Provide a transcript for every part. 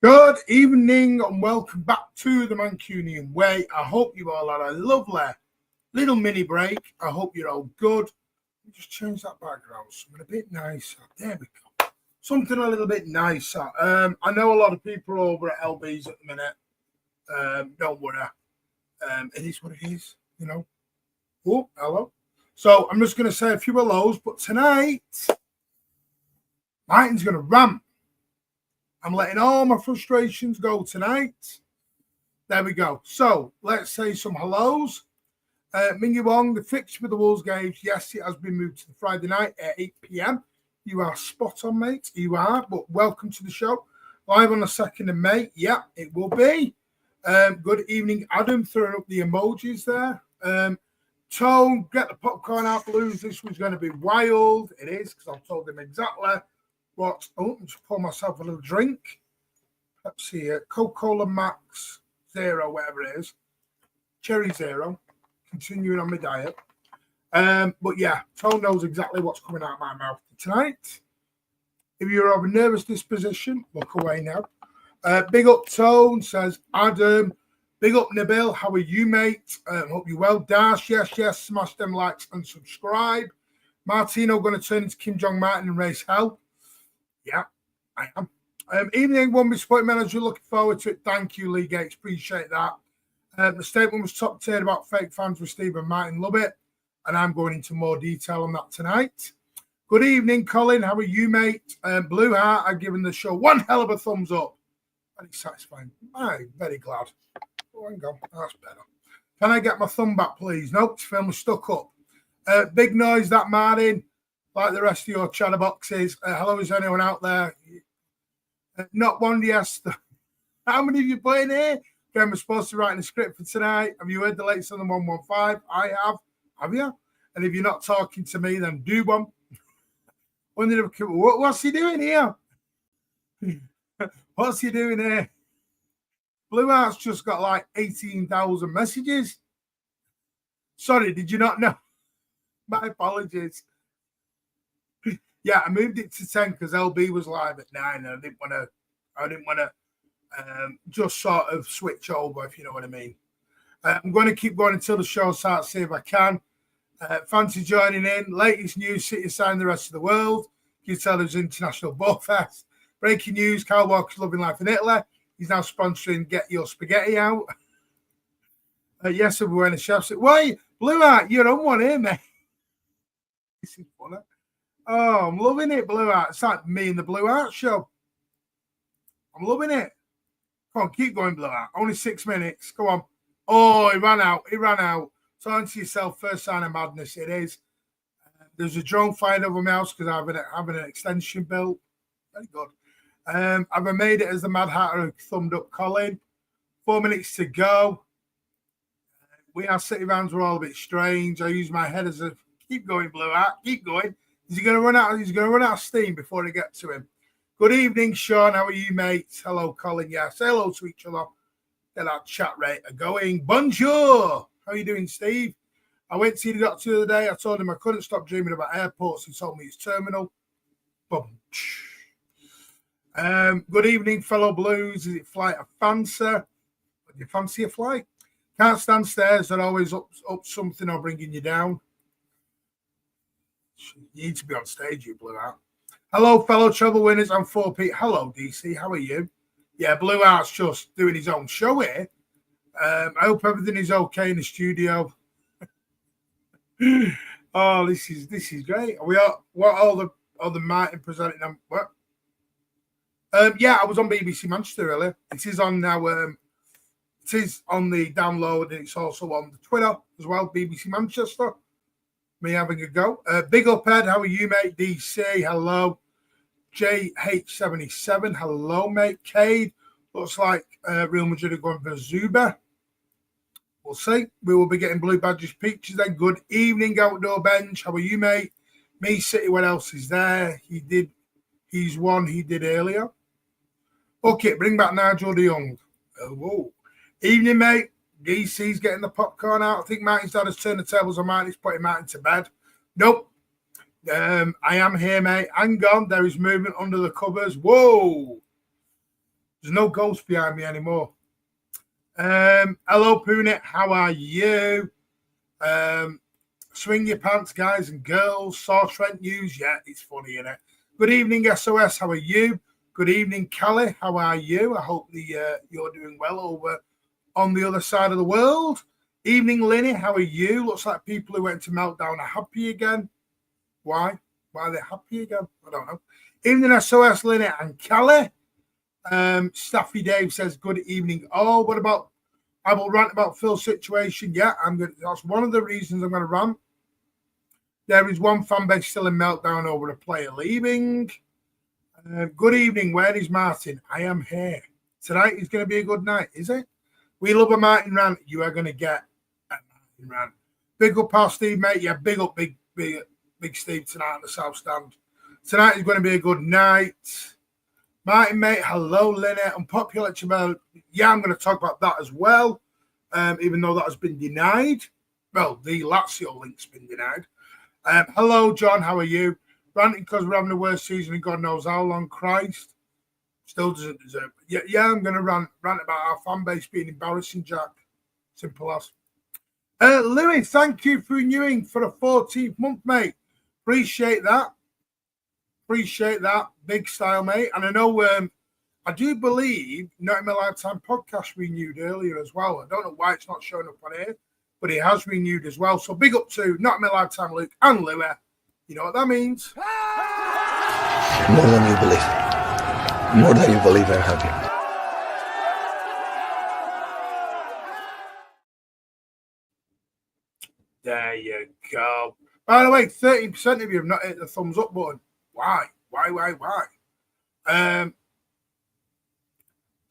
Good evening and welcome back to the Mancunian way. I hope you all had a lovely little mini break. I hope you're all good. Let me just change that background, something a bit nicer. There we go. Something a little bit nicer. I know a lot of people over at LB's at the minute. Don't worry. It is what it is, you know. Oh, hello. So I'm just going to say a few hellos, but tonight, Martin's going to rant. I'm letting all my frustrations go tonight. There we go. So let's say some hellos. Mingy Wong, the fixture for the Wolves games. Yes, it has been moved to the Friday night at 8 p.m. You are spot on, mate. You are. But welcome to the show. Live on the 2nd of May. Yeah, it will be. Good evening, Adam. Throwing up the emojis there. Tone, get the popcorn out, Blues. This was going to be wild. It is, because I've told him exactly what. Oh, just pour myself a little drink. Let's see here. Coca-Cola Max Zero, whatever it is. Cherry Zero. Continuing on my diet. But yeah, Tone knows exactly what's coming out of my mouth tonight. If you're of a nervous disposition, look away now. Big up Tone, says Adam. Big up Nabil, how are you, mate? Hope you're well. Dash, yes, smash them likes and subscribe. Martino going to turn into Kim Jong-Martin and raise hell. Yeah, I am. Evening, one with Sport Manager, looking forward to it. Thank you, Lee Gates, appreciate that. The statement was top tier about fake fans with Stephen Martin, love it. And I'm going into more detail on that tonight. Good evening, Colin, how are you, mate? Blue Heart, I've given the show one hell of a thumbs up. Very satisfying. I'm very glad. Oh, hang on, that's better. Can I get my thumb back, please? Nope, it's film is stuck up. Big noise, that Martin, like the rest of your chatterboxes. Hello, is anyone out there? Not one, yes. How many of you put in here? Okay, we're supposed to write in a script for tonight. Have you heard the latest on the 115? I have. Have you? And if you're not talking to me, then do one. What's he doing here? What's he doing here? Blue Heart's just got like 18,000 messages. Sorry, did you not know? My apologies. Yeah, I moved it to 10 because LB was live at 9 and I didn't want to just sort of switch over, if you know what I mean. I'm going to keep going until the show starts, see if I can. Fancy joining in. Latest news, City signed the rest of the world. You tell there's International Ball Fest. Breaking news, Kyle Walker's loving life in Italy. He's now sponsoring Get Your Spaghetti Out. Yes, we're wearing a chef's. Why, Blue Heart, you're on one here, mate. This is funny. Oh, I'm loving it, Blue Heart. It's like me and the Blue Heart show. I'm loving it. Come on, keep going, Blue Heart. Only 6 minutes. Go on. Oh, he ran out. Turn to yourself, first sign of madness. It is. There's a drone fired over my house because I'm having an extension built. Very good. I've made it as the Mad Hatter thumbed up Colin. 4 minutes to go. We are City fans were all a bit strange. I use my head as a keep going, Blue Heart. Keep going. Is he going to run out? He's going to run out of steam before I get to him. Good evening, Sean. How are you, mate? Hello, Colin. Yeah, say hello to each other. Get that chat rate going. Bonjour. How are you doing, Steve? I went to see the doctor the other day. I told him I couldn't stop dreaming about airports. He told me it's terminal. Boom. Good evening, fellow Blues. Is it flight of fancy? Do you fancy a flight? Can't stand stairs. They're always up something or bringing you down. You need to be on stage, you Blue Heart. Hello, fellow treble winners. I'm 4P. Hello, DC. How are you? Yeah, Blue Heart's just doing his own show here. I hope everything is okay in the studio. Oh, this is great. All the Martin presenting them. What? Yeah, I was on BBC Manchester earlier. It is on now. It is on the download, and it's also on the Twitter as well. BBC Manchester. Me having a go. Big up, Ed. How are you, mate? DC. Hello. JH77. Hello, mate. Cade. Looks like Real Madrid are going for Zuba. We'll see. We will be getting Blue Badges pictures then. Good evening, Outdoor Bench. How are you, mate? Me City, what else is there? He's one he did earlier. Okay, bring back Nigel de Jong. Whoa. Evening, mate. DC's getting the popcorn out. I think Martin's dad has turned the tables on Martin. He's putting Martin to bed. Nope. I am here, mate. Hang on. There is movement under the covers. Whoa. There's no ghost behind me anymore. Hello, Poonet. How are you? Swing your pants, guys and girls. Saw Trent News. Yeah, it's funny, isn't it? Good evening, SOS. How are you? Good evening, Kelly. How are you? I hope you're doing well over on the other side of the world. Evening, Linny. How are you? Looks like people who went to Meltdown are happy again. Why? Why are they happy again? I don't know. Evening, SOS, Linny and Kelly. Staffy Dave says, good evening. Oh, what about, I will rant about Phil's situation. Yeah, that's one of the reasons I'm going to rant. There is one fan base still in meltdown over a player leaving. Good evening. Where is Martin? I am here. Tonight is going to be a good night, is it? We love a Martin rant. You are going to get a Martin rant. Big up our Steve, mate. Yeah, big up, big Steve tonight at the South Stand. Tonight is going to be a good night. Martin, mate. Hello, Lynette. Unpopular Chabelle. Yeah, I'm going to talk about that as well, even though that has been denied. Well, the Lazio link's been denied. Hello, John. How are you? Ranting because we're having the worst season in God knows how long. Christ. Still doesn't deserve it. Yeah, I'm going to rant about our fan base being embarrassing, Jack. Simple as. Louis, thank you for renewing for a 14th month, mate. Appreciate that. Big style, mate. And I know I do believe Not in My Lifetime podcast renewed earlier as well. I don't know why it's not showing up on here, but it has renewed as well. So big up to Not in My Lifetime, Luke and Louis. You know what that means? More than you believe. More than you believe, I'm happy. There you go. By the way, 13% of you have not hit the thumbs up button. Why?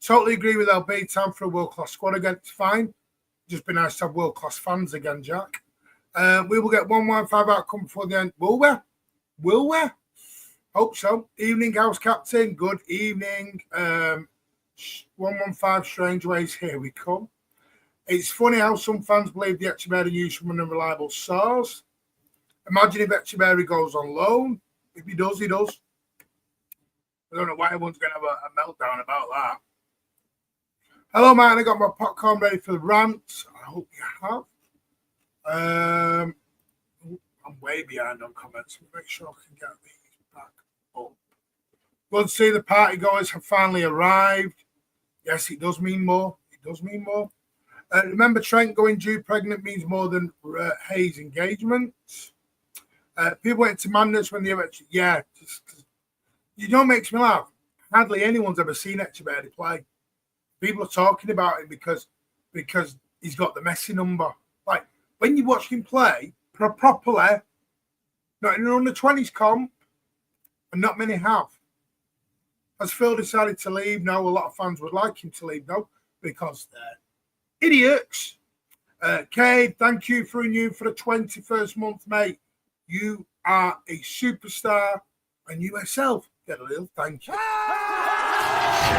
Totally agree with LB. Time for a world-class squad again. It's fine. Just be nice to have world-class fans again, Jack. We will get 115 outcome before the end. Will we? Hope so. Evening, house captain. Good evening. 115 strange ways. Here we come. It's funny how some fans believe the Echeverri news from an unreliable source. Imagine if Echeverri goes on loan. If he does, he does. I don't know why everyone's going to have a meltdown about that. Hello, man. I got my popcorn ready for the rant. I hope you have. I'm way behind on comments. Make sure I can get these back up. Good to see the party goers have finally arrived. Yes, it does mean more. Remember, Trent going due pregnant means more than Hayes' engagement. People went to madness when they actually, you know, makes me laugh. Hardly anyone's ever seen Echeverri play. People are talking about him because he's got the Messi number. Like when you watch him play properly, not in an under-20s comp, and not many have. Has Phil decided to leave? No, a lot of fans would like him to leave, though, because they're idiots. Cade, thank you for renewing for the 21st month, mate. You are a superstar, and you yourself get a little thank you.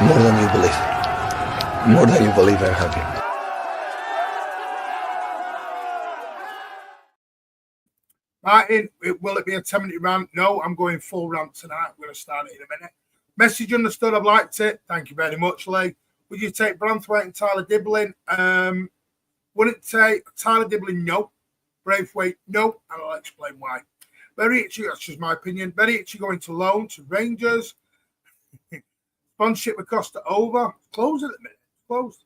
More than you believe. More than you believe, I'm happy. Martin, will it be a 10-minute rant? No, I'm going full rant tonight. We're going to start it in a minute. Message understood. I've liked it. Thank you very much, Lee. Would you take Branthwaite and Tyler Dibbling? Wouldn't take Tyler Dibbling? No. Braithwaite? No. And I'll explain why. Very itchy. That's just my opinion. Very itchy going to loan to Rangers. Sponsorship with Costa over. Closed at the minute. Closed.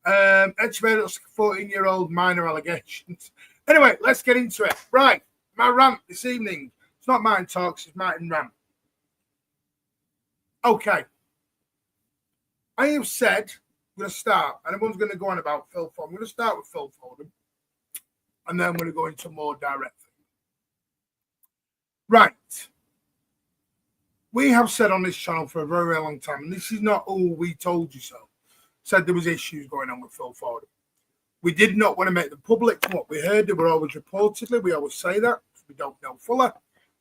Echeverri looks like a 14-year-old minor allegations. Anyway, let's get into it. Right. My rant this evening. It's not Martin Talks, it's Martin Rant. Okay. I have said, I'm going to start, and everyone's going to go on about Phil Foden. I'm going to start with Phil Foden, and then I'm going to go into more direct things. Right. We have said on this channel for a very, very long time, and this is not, oh, we told you so, said there was issues going on with Phil Foden. We did not want to make them public from what we heard. They were always reportedly. We always say that. We don't know fully.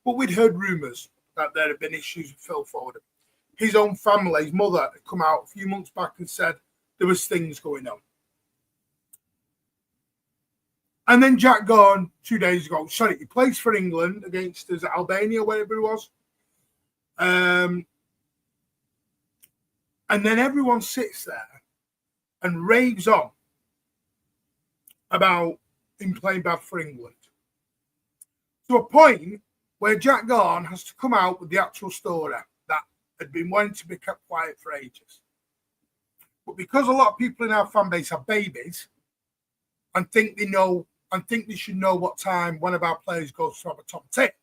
But we'd heard rumours that there had been issues with Phil Foden. His own family, his mother, had come out a few months back and said there was things going on. And then Jack Gorn, 2 days ago, he plays for England against Albania, wherever it was. And then everyone sits there and raves on about him playing bad for England. To a point where Jack Garn has to come out with the actual story that had been wanting to be kept quiet for ages. But because a lot of people in our fan base are babies and think they know and think they should know what time one of our players goes to have a top tip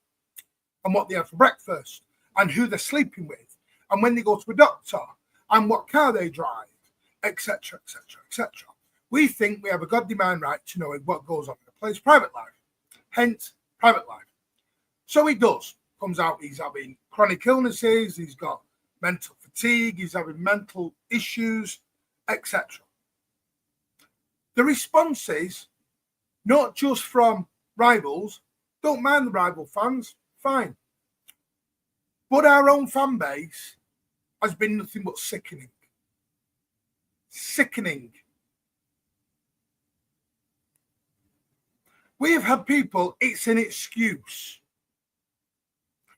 and what they have for breakfast and who they're sleeping with and when they go to a doctor and what car they drive, etc., etc., etc. We think we have a goddamn right to know what goes on in a player's private life. Hence, private life. So he does. Comes out, he's having chronic illnesses, he's got mental fatigue, he's having mental issues, etc. The responses, not just from rivals, don't mind the rival fans, fine. But our own fan base has been nothing but sickening. Sickening. We have had people, it's an excuse.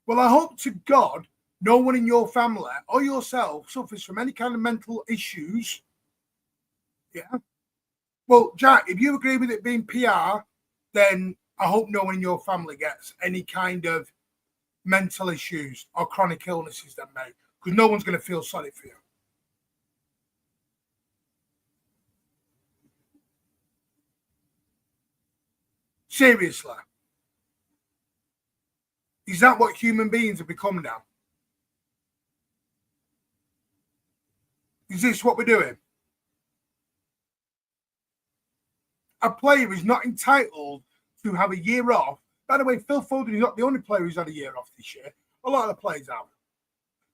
Well, I hope to God no one in your family or yourself suffers from any kind of mental issues. Yeah. Well, Jack, if you agree with it being PR, then I hope no one in your family gets any kind of mental issues or chronic illnesses then, mate, because no one's going to feel sorry for you. Seriously. Is that what human beings have become now? Is this what we're doing? A player is not entitled to have a year off. By the way, Phil Foden is not the only player who's had a year off this year. A lot of the players have.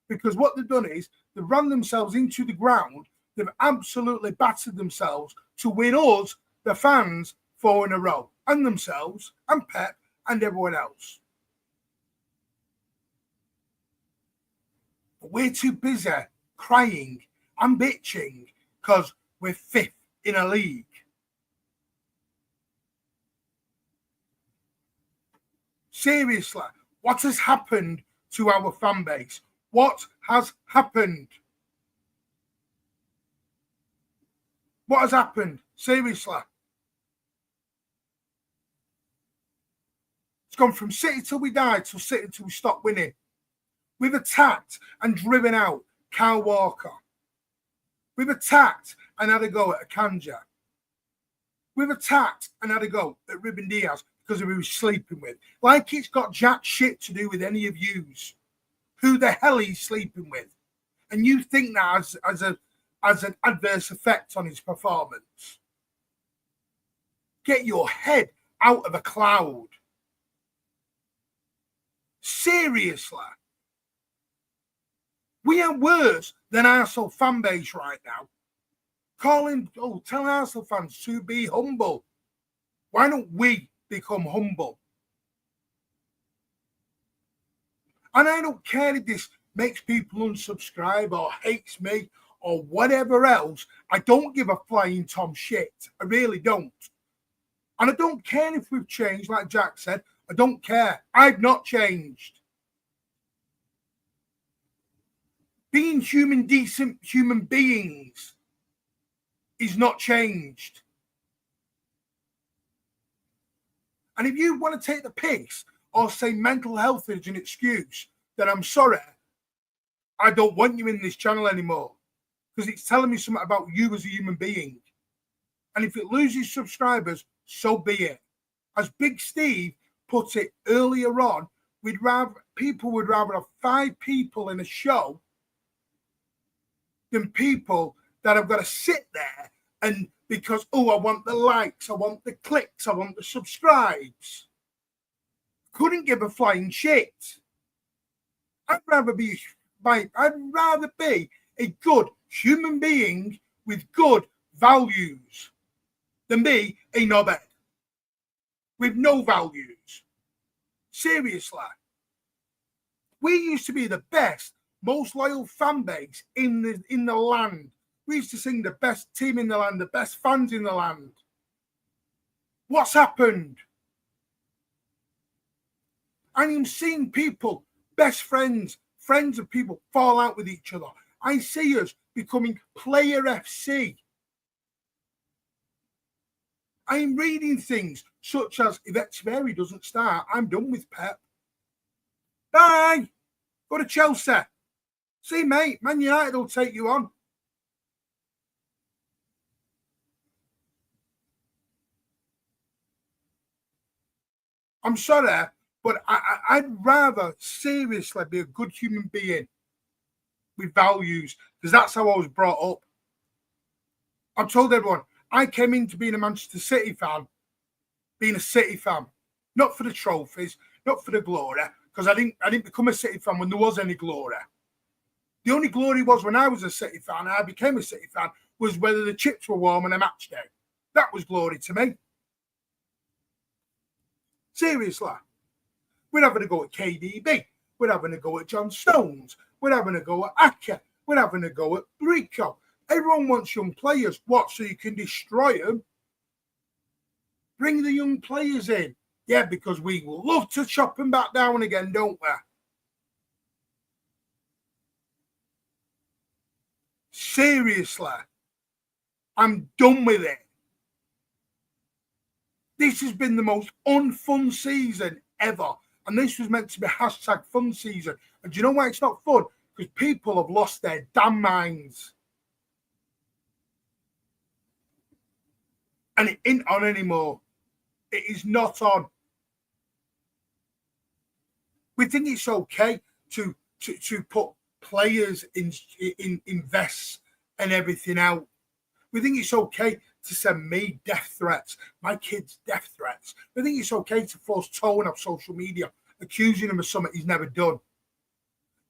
Because what they've done is they've run themselves into the ground. They've absolutely battered themselves to win us, the fans, 4 in a row. And themselves, and Pep, and everyone else. But we're too busy crying and bitching because we're 5th in a league. Seriously, what has happened to our fan base? What has happened? What has happened? Seriously. It's gone from City till we die to City till we stop winning. We've attacked and driven out Kyle Walker. We've attacked and had a go at Akanja. We've attacked and had a go at Ruben Diaz because of who he was sleeping with. Like it's got jack shit to do with any of yous. Who the hell he's sleeping with. And you think that as an adverse effect on his performance. Get your head out of a cloud. Seriously. We are worse than Arsenal fan base right now. Tell Arsenal fans to be humble. Why don't we become humble? And I don't care if this makes people unsubscribe or hates me or whatever else. I don't give a flying Tom shit. I really don't. And I don't care if we've changed, like Jack said. I don't care. I've not changed. Being human, decent human beings is not changed. And if you want to take the piss or say mental health is an excuse, then I'm sorry. I don't want you in this channel anymore because it's telling me something about you as a human being. And if it loses subscribers, so be it. As Big Steve put it earlier on, people would rather have 5 people in a show than people that have got to sit there and because, I want the likes, I want the clicks, I want the subscribes. Couldn't give a flying shit. I'd rather be a good human being with good values than be a knobhead with no values. Seriously. We used to be the best, most loyal fan base in the land. We used to sing the best team in the land, the best fans in the land. What's happened? I'm seeing people, best friends, friends of people fall out with each other. I see us becoming Player FC. I am reading things such as, if Echeverri doesn't start, I'm done with Pep. Bye. Go to Chelsea. See, mate, Man United will take you on. I'm sorry, but I'd rather seriously be a good human being with values, because that's how I was brought up. I've told everyone, I came into being a Manchester City fan, being a City fan, not for the trophies, not for the glory, because I didn't become a City fan when there was any glory. The only glory was when I was a City fan, I became a City fan, was whether the chips were warm on a match day. That was glory to me. Seriously. We're having a go at KDB. We're having a go at John Stones. We're having a go at Aka. We're having a go at Rico. Everyone wants young players. What, so you can destroy them? Bring the young players in. Yeah, because we love to chop them back down again, don't we? Seriously. I'm done with it. This has been the most unfun season ever. And this was meant to be hashtag fun season. And do you know why it's not fun? Because people have lost their damn minds. And it ain't on anymore. It is not on. We think it's okay to put players in vests and everything out. We think it's okay to send me death threats, my kids death threats. We think it's okay to force Tone off social media, accusing him of something he's never done.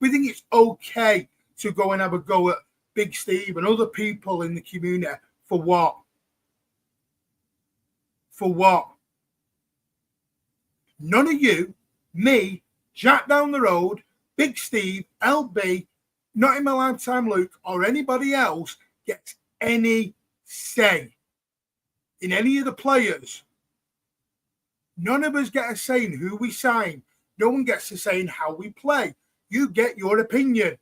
We think it's okay to go and have a go at Big Steve and other people in the community for what? For what? None of you, me, Jack down the road, Big Steve, LB, not in my lifetime Luke, or anybody else gets any say in any of the players. None of us get a say in who we sign. No one gets a say in how we play. You get your opinion.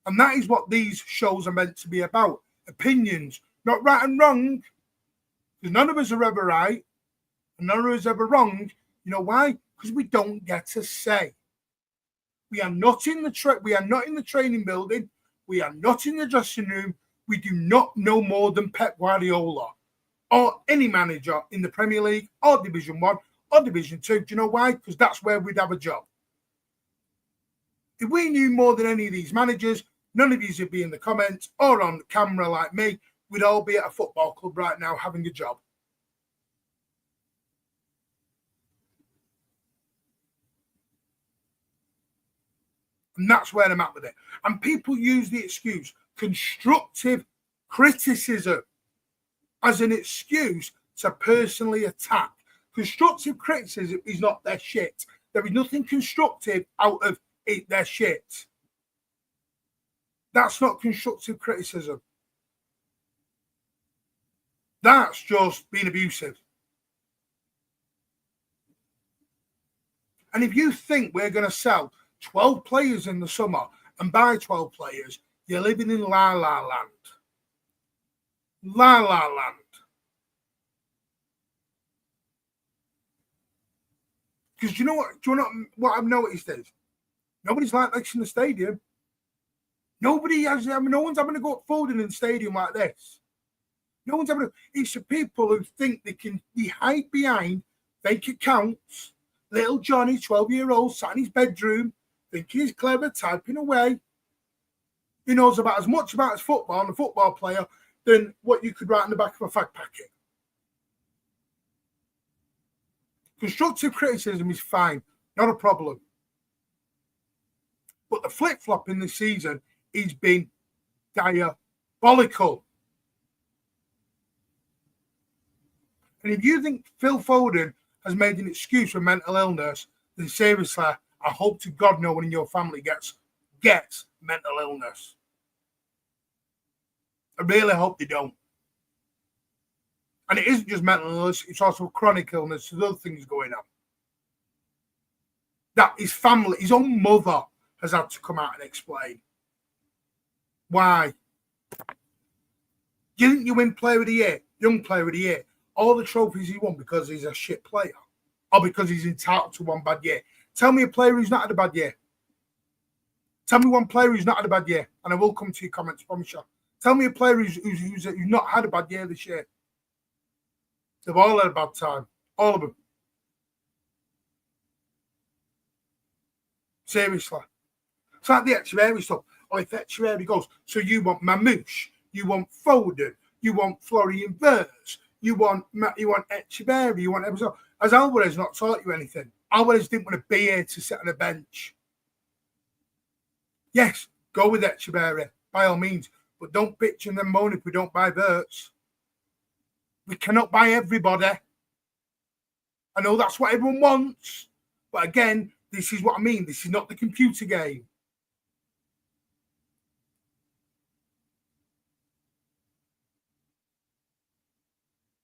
And that is what these shows are meant to be about. Opinions, not right and wrong. Because none of us are ever right. And none of us are ever wrong. You know why? Because we don't get a say. We are not in the training building. We are not in the dressing room. We do not know more than Pep Guardiola or any manager in the Premier League or Division 1 or Division 2. Do you know why? Because that's where we'd have a job. If we knew more than any of these managers, none of you would be in the comments or on camera like me. We'd all be at a football club right now having a job. And that's where I'm at with it. And people use the excuse constructive criticism as an excuse to personally attack. Constructive criticism is not their shit. There is nothing constructive out of it, their shit. That's not constructive criticism. That's just being abusive. And if you think we're going to sell 12 players in the summer and buy 12 players, you're living in la la land. La la land. Because you know what? Do you know what I've noticed is nobody's like this in the stadium. No one's having to go up folding in the stadium like this. No one's having to. It's the people who think they can hide behind fake accounts. Little Johnny, 12-year-old, sat in his bedroom, thinking he's clever, typing away. He knows about as much about his football and a football player than what you could write in the back of a fact packet. Constructive criticism is fine, not a problem. But the flip-flop in this season has been diabolical. And if you think Phil Foden has made an excuse for mental illness, then seriously, I hope to God no one in your family gets mental illness. I really hope they don't. And it isn't just mental illness, it's also chronic illness. There's other things going on. That his family, his own mother, has had to come out and explain. Why? Didn't you win Player of the Year, Young Player of the Year? All the trophies he won because he's a shit player or because he's entitled to one bad year. Tell me a player who's not had a bad year. Tell me one player who's not had a bad year, and I will come to your comments, promise you. Tell me a player who's not had a bad year this year. They've all had a bad time. All of them. Seriously. It's like the Echeverri stuff. Oh, if Echeverri goes, so you want Mamouche, you want Foden, you want Florian Wirtz, you want Echeverri, you want everything. Has Alvarez not taught you anything? Alvarez didn't want to be here to sit on a bench. Yes, go with Echeverri, by all means. But don't bitch and then moan if we don't buy Wirtz. We cannot buy everybody. I know that's what everyone wants. But again, this is what I mean. This is not the computer game.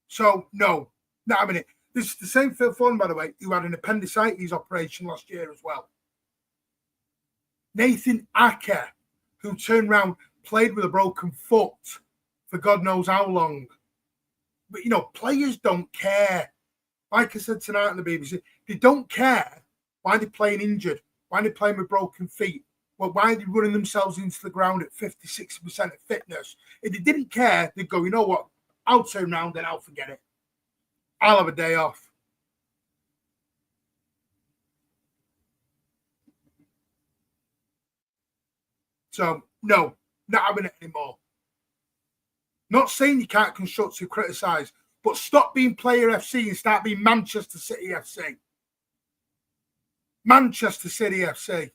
So, no, not having it. This is the same Phil Foden, by the way, who had an appendicitis operation last year as well. Nathan Ake, who turned around, played with a broken foot for God knows how long. But, you know, players don't care. Like I said tonight on the BBC, they don't care why they're playing injured, why they're playing with broken feet, well, why they're running themselves into the ground at 50, 60% of fitness. If they didn't care, they'd go, you know what, I'll turn around and I'll forget it. I'll have a day off. So, no, not having it anymore. Not saying you can't constructively criticise, but stop being Player FC and start being Manchester City FC. Manchester City FC.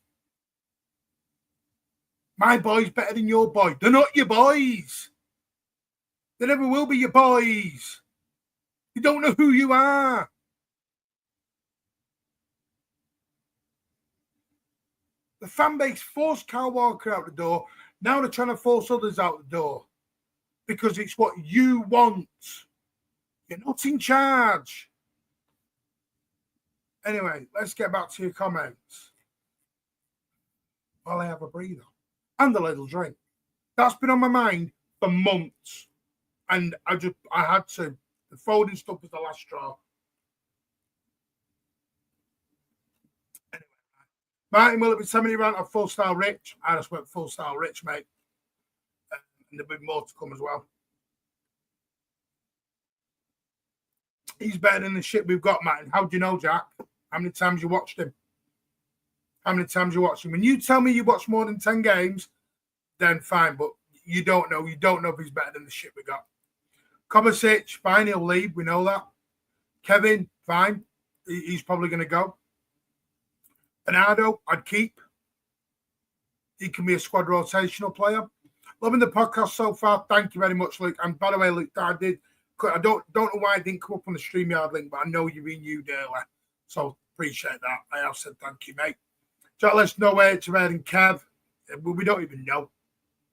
My boy's better than your boy. They're not your boys. They never will be your boys. You don't know who you are. The fan base forced Kyle Walker out the door. Now they're trying to force others out the door because it's what you want. You're not in charge. Anyway, let's get back to your comments. While I have a breather and a little drink. That's been on my mind for months. And I had to. The Foden stuff was the last straw. Anyway, Martin will have been sending me around a full style Rich. I just went full style Rich, mate. And there'll be more to come as well. He's better than the shit we've got, Martin. How do you know, Jack? How many times you watched him? How many times you watched him? When you tell me you watched more than 10 games, then fine. But you don't know. You don't know if he's better than the shit we got. Kovacic, fine. He'll leave. We know that. Kevin, fine. He's probably going to go. Bernardo, I'd keep. He can be a squad rotational player. Loving the podcast so far. Thank you very much, Luke. And by the way, Luke, I don't know why it didn't come up on the StreamYard link, but I know you renewed earlier. So appreciate that. I have said thank you, mate. Jack, let's know where it's Red and Kev. We don't even know.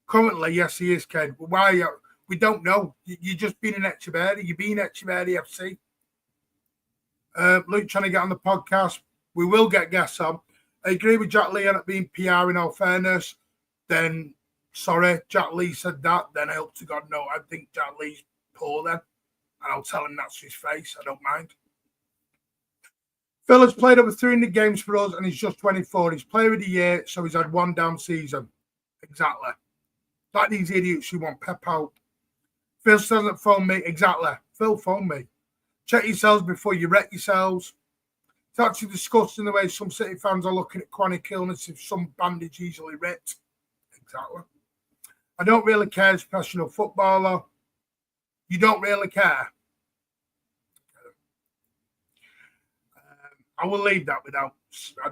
Currently, yes, he is, Kev. But why? We don't know. You're just being an Echeverri. You're being Echeverri FC. Luke trying to get on the podcast. We will get guests on. I agree with Jack Lee on it being PR in all fairness. Then, sorry, Jack Lee said that. Then I hope to God, no, I think Jack Lee's poor then. And I'll tell him that's his face. I don't mind. Phil has played over 300 games for us and he's just 24. He's player of the year, so he's had one down season. Exactly. Like these idiots who want Pep out. Phil still doesn't phone me. Exactly. Phil, phone me. Check yourselves before you wreck yourselves. It's actually disgusting the way some City fans are looking at chronic illness if some bandage easily ripped. Exactly. I don't really care as a professional footballer. You don't really care. I will leave that without. I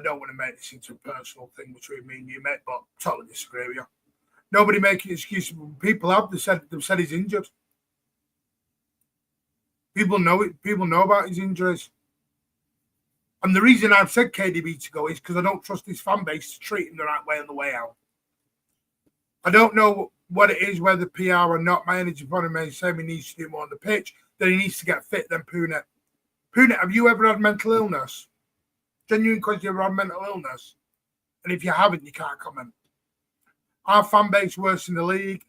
don't want to make this into a personal thing between me and you, mate, but totally disagree with you. Nobody making excuses. People have. They've said he's injured. People know it. People know about his injuries. And the reason I've said KDB to go is because I don't trust his fan base to treat him the right way on the way out. I don't know what it is, whether PR or not. My energy upon him is saying he needs to do more on the pitch, that he needs to get fit, then Punet. Punet, have you ever had mental illness? Genuine question, you ever had mental illness? And if you haven't, you can't comment. Our fan base worse in the league.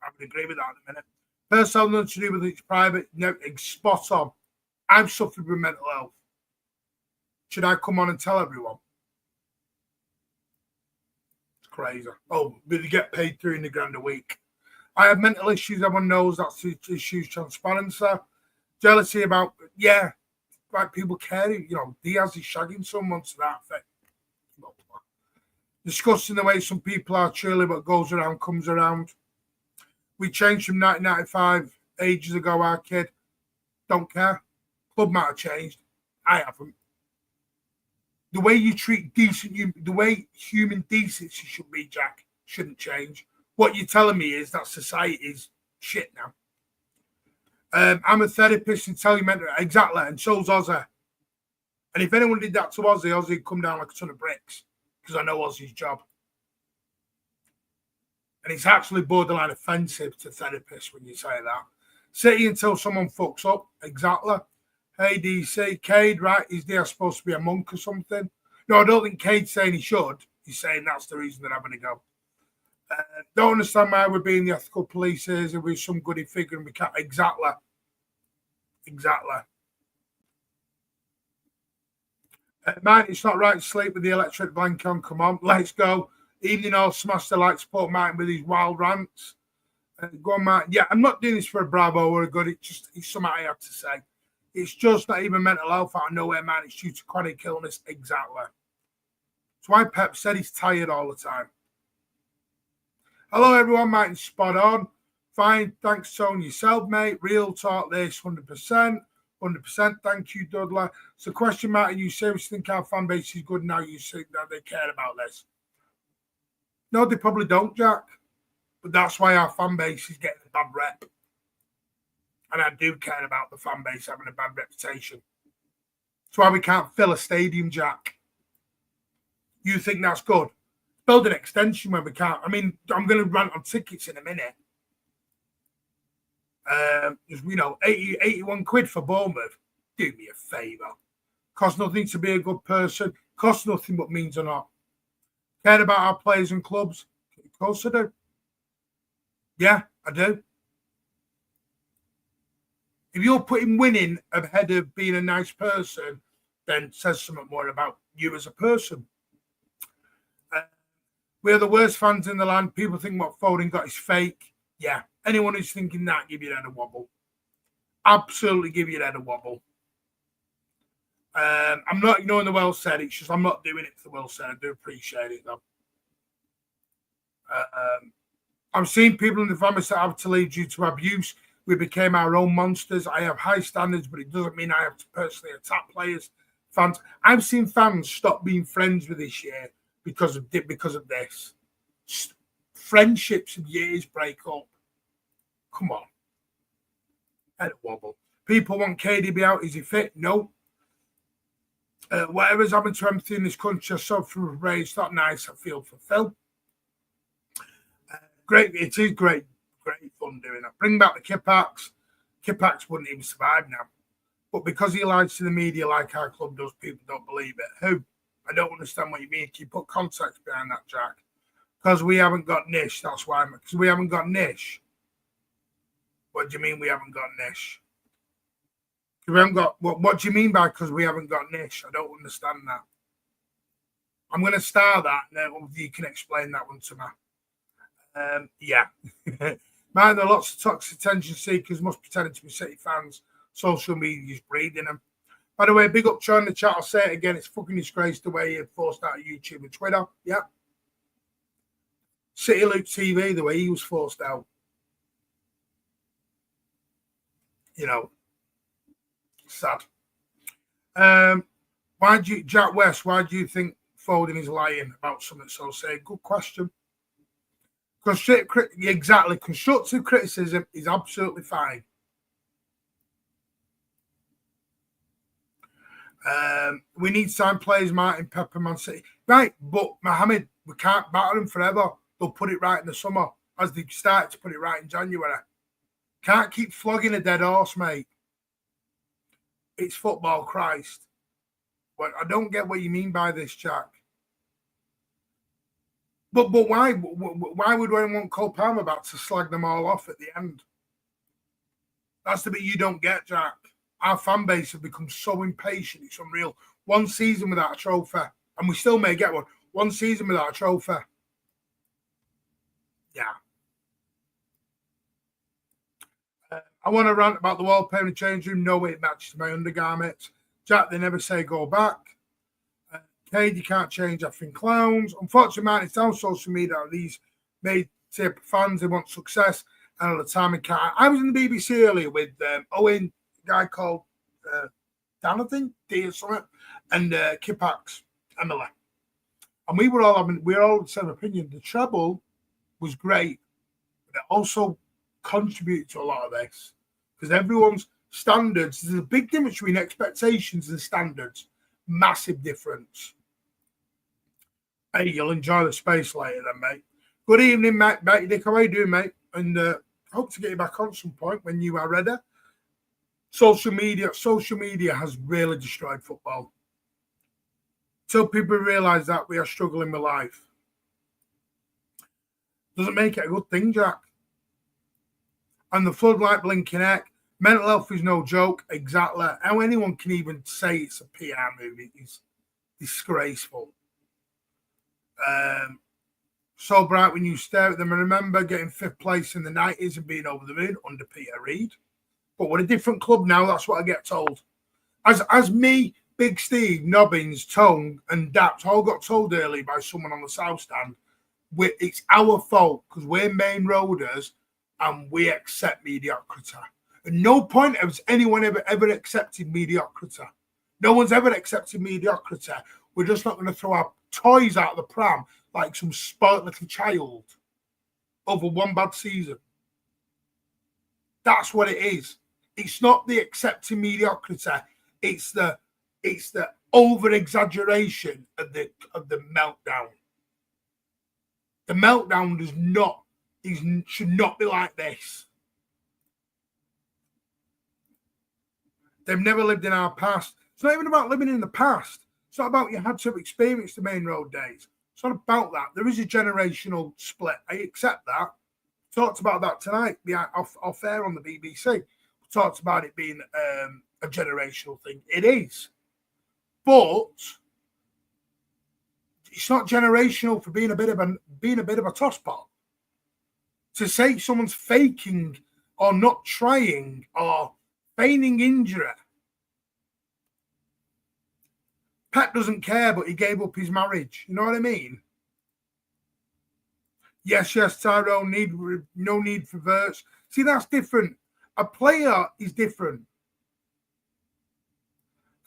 I would agree with that in a minute. Personal nothing to do with it's private. No, it's spot on. I'm suffering with mental health. Should I come on and tell everyone? It's crazy. Oh, but they get paid $300,000 a week. I have mental issues. Everyone knows that's the issues. Transparency, jealousy about like people care. Diaz is shagging someone to that effect. Discussing the way some people are truly what goes around comes around. We changed from 1995 ages ago, our kid. Don't care. Club might have changed. I haven't. The way you treat the way human decency should be, Jack, shouldn't change. What you're telling me is that society is shit now. I'm a therapist and tell you mental exactly, and so's Ozzy. And if anyone did that to Ozzy would come down like a ton of bricks. Because I know Ozzy's job. And it's actually borderline offensive to therapists when you say that. Sit until someone fucks up. Exactly. Hey, DC, Cade, right? Is Diaz supposed to be a monk or something? No, I don't think Cade's saying he should. He's saying that's the reason that I'm going to go. Don't understand why we're being the ethical police is and we're some goody figure and we can't. Exactly. Man, it's not right to sleep with the electric blanket on. Come on, let's go. Evening all smash the light support Martin with his wild rants. Go on, Martin. Yeah, I'm not doing this for a bravo or a good. It's something I have to say. It's just not even mental health out of nowhere, man. It's due to chronic illness. Exactly. That's why Pep said he's tired all the time. Hello, everyone. Martin, spot on. Fine. Thanks, Tony. Yourself, mate. Real talk this, 100%. 100%. Thank you, Dudley. So, question, Martin, you seriously think our fan base is good now? You think that they care about this? No, they probably don't, Jack. But that's why our fan base is getting a bad rep. And I do care about the fan base having a bad reputation. That's why we can't fill a stadium, Jack. You think that's good? Build an extension when we can't. I mean, I'm going to rant on tickets in a minute. 81 quid for Bournemouth. Do me a favour. Cost nothing to be a good person. Cost nothing but means or not. Care about our players and clubs? Of course I do. Yeah, I do. If you're putting winning ahead of being a nice person, then says something more about you as a person. We're the worst fans in the land. People think what Foden got is fake. Yeah. Anyone who's thinking that, give your head a wobble. Absolutely give your head a wobble. I'm not ignoring the well said. It's just I'm not doing it for the well said. I do appreciate it, though. I've seen people in the family that have to leave due to abuse. We became our own monsters. I have high standards, but it doesn't mean I have to personally attack players, fans. I've seen fans stop being friends with this year because of this. Friendships of years break up. Come on. Head a wobble. People want KDB out. Is he fit? No. Whatever's happened to empathy in this country, I saw from Ray. It's not nice. I feel for Phil. Great. It is great. Great fun doing that. Bring back the Kipaks. Kipaks wouldn't even survive now. But because he lies to the media like our club does, people don't believe it. Who? I don't understand what you mean. Can you put context behind that, Jack? Because we haven't got Nish. That's why. Because we haven't got Nish. What do you mean we haven't got Nish? We haven't got. What do you mean by because we haven't got Nish? I don't understand that. I'm going to star that. Now you can explain that one to me. Yeah. Man, there are lots of toxic attention seekers must pretend to be City fans. Social media is breeding them. By the way, big up John in the chat. I'll say it again. It's fucking disgrace the way you're forced out of YouTube and Twitter. Yeah. City Luke TV, the way he was forced out. You know, sad. Jack West, why do you think Foden is lying about something so say? Good question. Exactly. Constructive criticism is absolutely fine. We need signed players, Martin, Pepper, Man City. Right, but Mohammed, we can't batter them forever. They'll put it right in the summer, as they start to put it right in January. Can't keep flogging a dead horse, mate. It's football, Christ. But I don't get what you mean by this, Jack. But why would anyone want Cole Palmer back to slag them all off at the end? That's the bit you don't get, Jack. Our fan base have become so impatient. It's unreal. One season without a trophy, and we still may get one. One season without a trophy. Yeah. I want to rant about the wallpaper in the change room. No way it matches my undergarments. Jack, they never say go back. Cade, you can't change effing clowns. Unfortunately, man, it's down social media. These made tip fans, they want success. And all the time in car. I was in the BBC earlier with Owen, a guy called Dan, I think, D or something, and Kipax, Emily. And we were all the same opinion. The treble was great, but it also contributed to a lot of this because everyone's standards, there's a big difference between expectations and standards. Massive difference. Hey, you'll enjoy the space later then, mate. Good evening, mate. Dick, how are you doing, mate? And hope to get you back on some point when you are ready. Social media has really destroyed football. Till people realise that we are struggling with life. Doesn't make it a good thing, Jack. And the floodlight blinking heck. Mental health is no joke. Exactly. How anyone can even say it's a PR movie is disgraceful. So bright when you stare at them. I remember getting 5th place in the 90s and being over the moon under Peter Reid. But we're a different club now. That's what I get told. As me, Big Steve, Nobbins, Tone, and Daps all got told early by someone on the South Stand, it's our fault because we're main roaders and we accept mediocrity. At no point has anyone ever accepted mediocrity. No one's ever accepted mediocrity. We're just not going to throw our toys out of the pram like some spoilt little child over one bad season. That's what it is. It's not the accepting mediocrity. It's the over exaggeration of the meltdown. The meltdown should not be like this. They've never lived in our past. It's not even about living in the past. It's not about you had to have experienced the main road days. It's not about that. There is a generational split. I accept that. We talked about that tonight, off air on the BBC. We talked about it being a generational thing. It is. But it's not generational for being a bit of a tosspot. To say someone's faking or not trying or feigning injury. Pep doesn't care, but he gave up his marriage. You know what I mean? Yes, Tyrone, no need for verts. See, that's different. A player is different.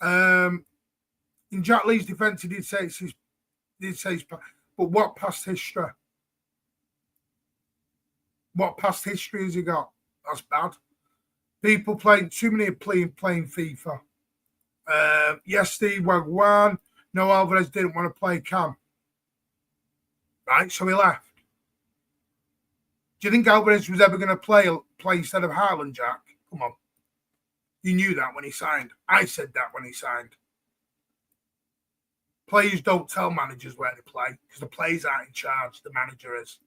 In Jack Lee's defence, he did say his, but what past history? What past history has he got? That's bad. People playing, too many are playing FIFA. Yes, Steve Wagwan. No, Alvarez didn't want to play Cam. Right, so he left. Do you think Alvarez was ever going to play instead of Haaland, Jack? Come on. You knew that when he signed. I said that when he signed. Players don't tell managers where to play because the players aren't in charge. The manager is.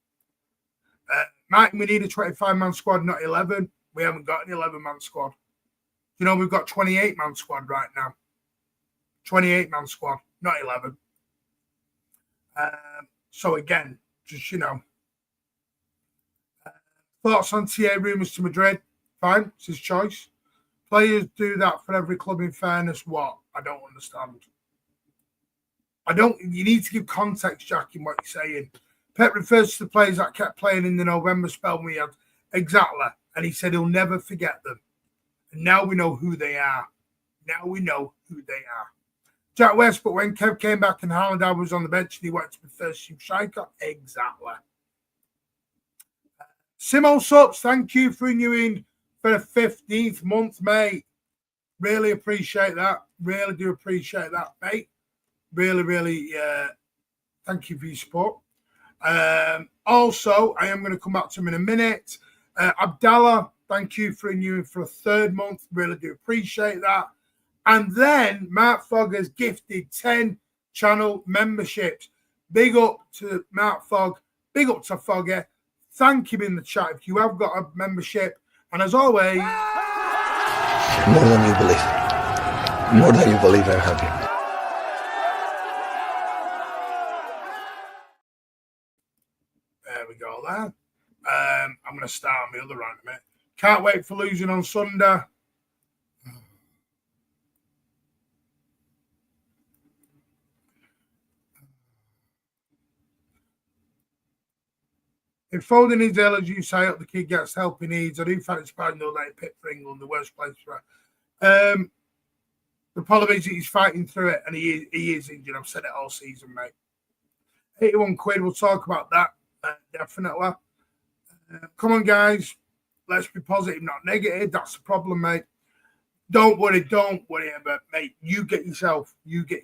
Mike, we need a 25-man squad, not 11. We haven't got an 11-man squad. You know, we've got 28-man squad right now. 28-man squad, not 11. So again, just, thoughts on TA rumours to Madrid? Fine, it's his choice. Players do that for every club, in fairness. What? I don't understand. You need to give context, Jack, in what you're saying. Pep refers to the players that kept playing in the November spell we had. Exactly. And he said he'll never forget them. And now we know who they are. Jack West, but when Kev came back and Haaland was on the bench and he went to be first team striker, exactly. Simo Sups, thank you for renewing for the 15th month, mate. Really appreciate that. Really do appreciate that, mate. Really, thank you for your support. Also, I am going to come back to him in a minute. Abdallah, thank you for renewing for a 3rd month. Really do appreciate that. And then Mark Fogg has gifted 10 channel memberships. Big up to Mark Fogg. Big up to Foggy. Thank him in the chat if you have got a membership. And as always, More than you believe. More than you believe, I'm happy. There we go there. I'm going to start on the other rant in a minute. Can't wait for losing on Sunday. If Foden needs ill, as you say, up the kid gets help he needs. I do fancy Spain though that pick for England, the worst place for her. The problem is he's fighting through it, and he is injured. I've said it all season, mate. 81 quid. We'll talk about that definitely. Come on, guys. Let's be positive, not negative. That's the problem, mate. Don't worry about, mate. You get yourself. Good.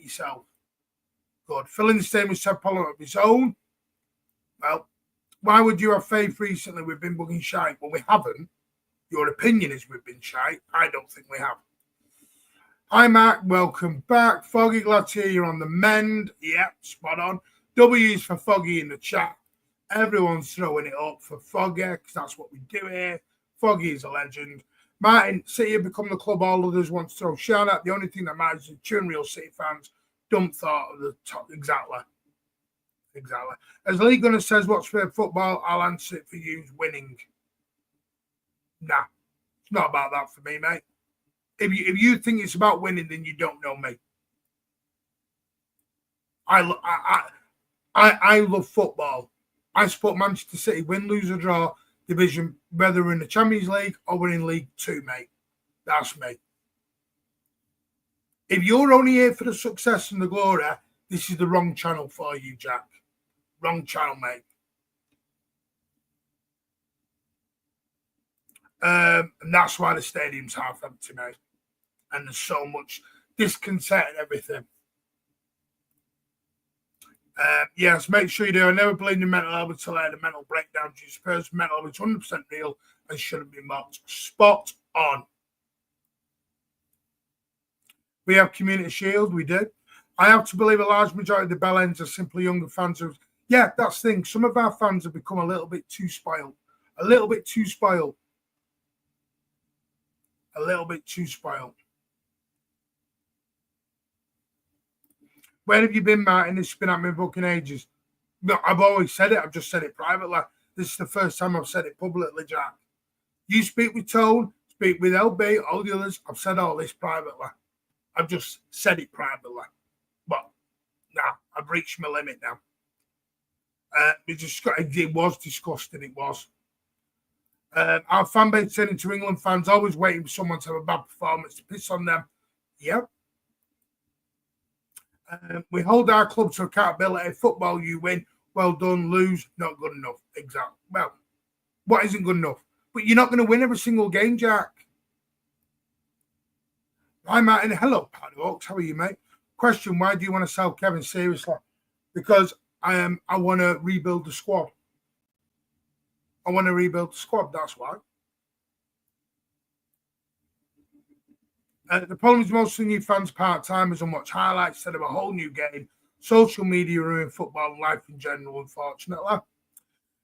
Filling the same with Seb Pollard of his own. Well, why would you have faith recently we've been bugging shite? Well, we haven't. Your opinion is we've been shite. I don't think we have. Hi, Mark. Welcome back. Foggy, glad to hear you're on the mend. Yep, spot on. W's for Foggy in the chat. Everyone's throwing it up for Foggy because that's what we do here. Foggy is a legend. Martin, City have become the club all others want to throw shine at. The only thing that matters is chewing real City fans. Dumb thought of the top. Exactly. As Lee Gunner says, what's for football? I'll answer it for you. Winning. Nah, it's not about that for me, mate. If you think it's about winning, then you don't know me. I love football. I support Manchester City, win, lose, or draw, division, whether we're in the Champions League or we're in League 2, mate. That's me. If you're only here for the success and the glory, this is the wrong channel for you, Jack. Wrong channel, mate. And that's why the stadium's half empty, mate. And there's so much discontent and everything. Yes, make sure you do. I never believed in mental health until I had a mental breakdown. Spurs mental health is 100% real and shouldn't be mocked. Spot on. We have Community Shield. We do. I have to believe a large majority of the Bell Ends are simply younger fans of. Yeah, that's the thing. Some of our fans have become a little bit too spoiled. Where have you been, Martin? It's been at me fucking ages. No, I've always said it. I've just said it privately. This is the first time I've said it publicly, Jack. You speak with Tone, speak with LB, all the others. I've said all this privately. I've just said it privately. But, nah, I've reached my limit now. It was disgusting. It was. Our fan base turning to England fans, always waiting for someone to have a bad performance to piss on them. Yep. We hold our club to accountability. Football, you win. Well done. Lose, not good enough. Exactly. Well, what isn't good enough? But you're not going to win every single game, Jack. Hi, Martin. Hello, Paddy Hawks. How are you, mate? Question, why do you want to sell Kevin? Seriously? Because I want to rebuild the squad. That's why. The problem is most of the new fans part-timers and watch highlights instead of a whole new game. Social media ruin football and life in general, unfortunately.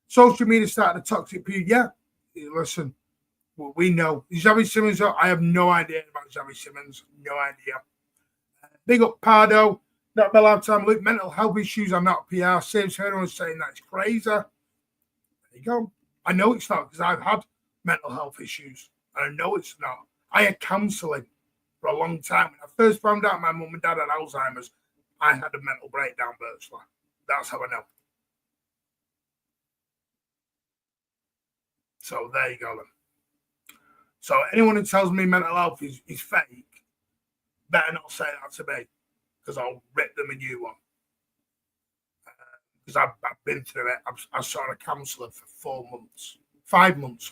Social media started a toxic period. Yeah, listen, we know. Xavi Simons, I have no idea about Xavi Simons. No idea. Big up Pardo. Not my lifetime. Look, mental health issues are not PR. Saves her on saying that's crazy. There you go. I know it's not because I've had mental health issues. And I know it's not. I had counselling for a long time. When I first found out my mum and dad had Alzheimer's, I had a mental breakdown virtually. That's how I know. So there you go then. So anyone who tells me mental health is fake, better not say that to me, because I'll rip them a new one. Because I've been through it. I saw a counsellor for 5 months,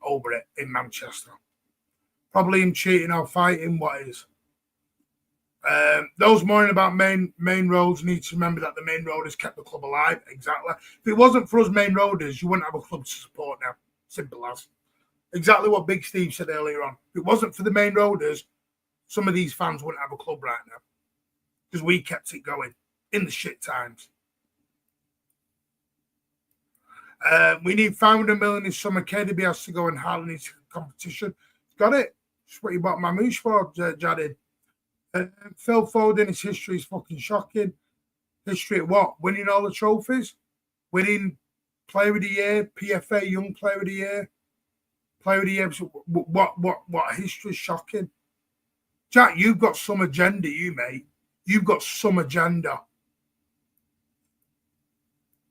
over it in Manchester. Probably him cheating or fighting, what is. Those mourning about main roads need to remember that the main road has kept the club alive. Exactly. If it wasn't for us main roaders, you wouldn't have a club to support now. Simple as. Exactly what Big Steve said earlier on. If it wasn't for the main roaders, some of these fans wouldn't have a club right now. Because we kept it going in the shit times. We need 500 million this summer. KDB has to go and handle his competition. Got it. That's what you bought Mamouche for, Jadid. Phil Foden, his history is fucking shocking. History of what? Winning all the trophies? Winning Player of the Year, PFA Young Player of the Year, Player of the Year. What history is shocking? Jack, you've got some agenda, you mate. You've got some agenda.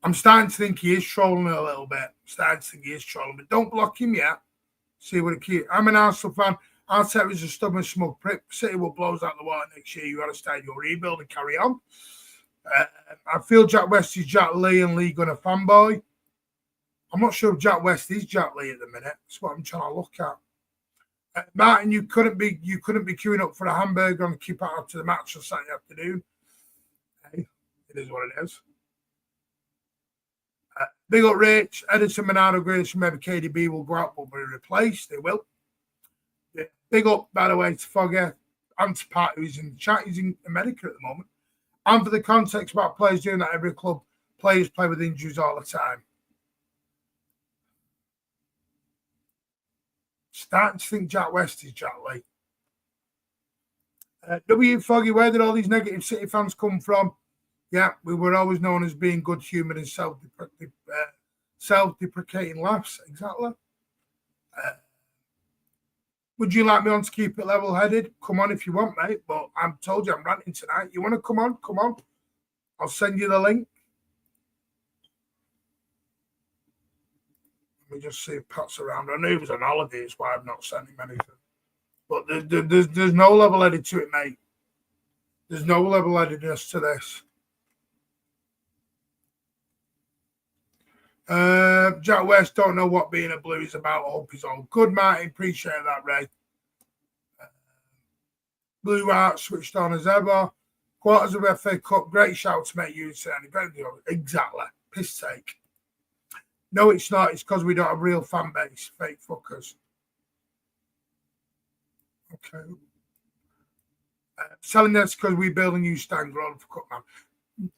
I'm starting to think he is trolling a little bit. But don't block him yet. See what it keeps. I'm an Arsenal fan. Arteta is a stubborn, smug prick. City will blows out the water next year. You got to start your rebuild and carry on. I feel Jack West is Jack Lee and Lee Gunner fanboy. I'm not sure if Jack West is Jack Lee at the minute. That's what I'm trying to look at. Martin, you couldn't be queuing up for a hamburger and keep out after the match on Saturday afternoon. Hey, it is what it is. Big up Rich, Edison, Bernardo, Grealish, maybe KDB will go out, but be replaced. They will. Yeah. Big up, by the way, to Fogger and to Pat, who's in the chat. He's in America at the moment. And for the context about players doing that, every club, players play with injuries all the time. Starting to think Jack West is Jack Lee. W. Foggy, where did all these negative City fans come from? Yeah, we were always known as being good-humoured and self-deprecating laughs. Exactly. Would you like me on to keep it level-headed? Come on if you want, mate. But I'm told you I'm ranting tonight. You want to come on? Come on. I'll send you the link. Let me just see if Pat's around. I knew he was on holiday. That's why I've not sent him anything. But there's no level-headed to it, mate. There's no level-headedness to this. Jack West don't know what being a Blue is about. I hope he's all good, Martin. Appreciate that, Ray. Blue Heart switched on as ever. Quarters of FA Cup. Great shout to make you say exactly. Piss take. No, it's not. It's because we don't have real fan base. Fake fuckers. Okay. Selling this because we build a new stand ground for Cup, man.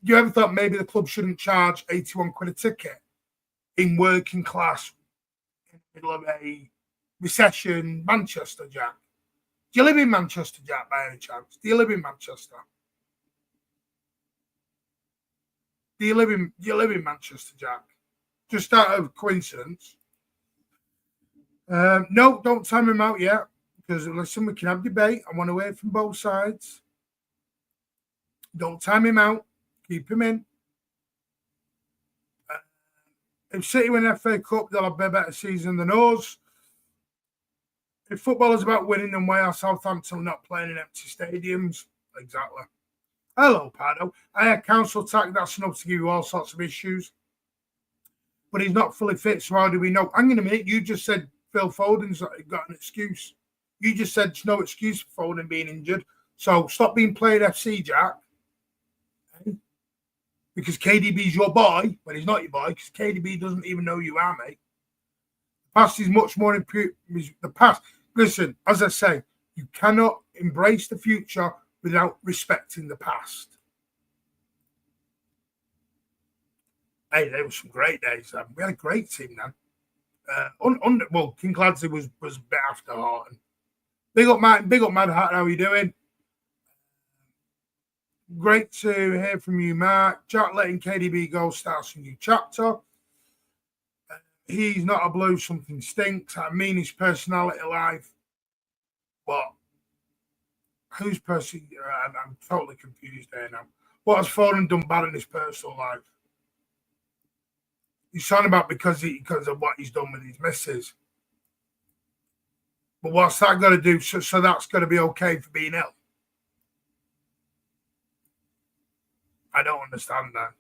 You ever thought maybe the club shouldn't charge 81 quid a ticket? In working class, in the middle of a recession, Manchester, Jack. Do you live in Manchester, Jack, by any chance? Do you live in Manchester? Do you live in Manchester, Jack? Just out of coincidence. No, don't time him out yet, because listen, we can have debate. I want to hear from both sides. Don't time him out. Keep him in. If City win the FA Cup, they'll have a better season than us. If football is about winning, then why are Southampton not playing in empty stadiums? Exactly. Hello, Pardo. I had council tax. That's enough to give you all sorts of issues. But he's not fully fit, so how do we know? Hang on a minute. You just said Phil Foden's got an excuse. You just said there's no excuse for Foden being injured. So stop being played FC, Jack. Because KDB's your boy, but he's not your boy, because KDB doesn't even know you are, mate. The past is much more important. The past, listen, as I say, you cannot embrace the future without respecting the past. Hey, there were some great days. We had a great team then. King Clancy was a bit after Horton. Big up, Martin. Big up, Mad Hat. How are you doing? Great to hear from you, Mark. Jack letting KDB go starts a new chapter. He's not a Blue, something stinks. I mean his personality life. But whose person? I'm totally confused there now. What has Foden done bad in his personal life? He's talking about because of what he's done with his missus. But what's that got to do? So that's going to be okay for being ill? I don't understand that.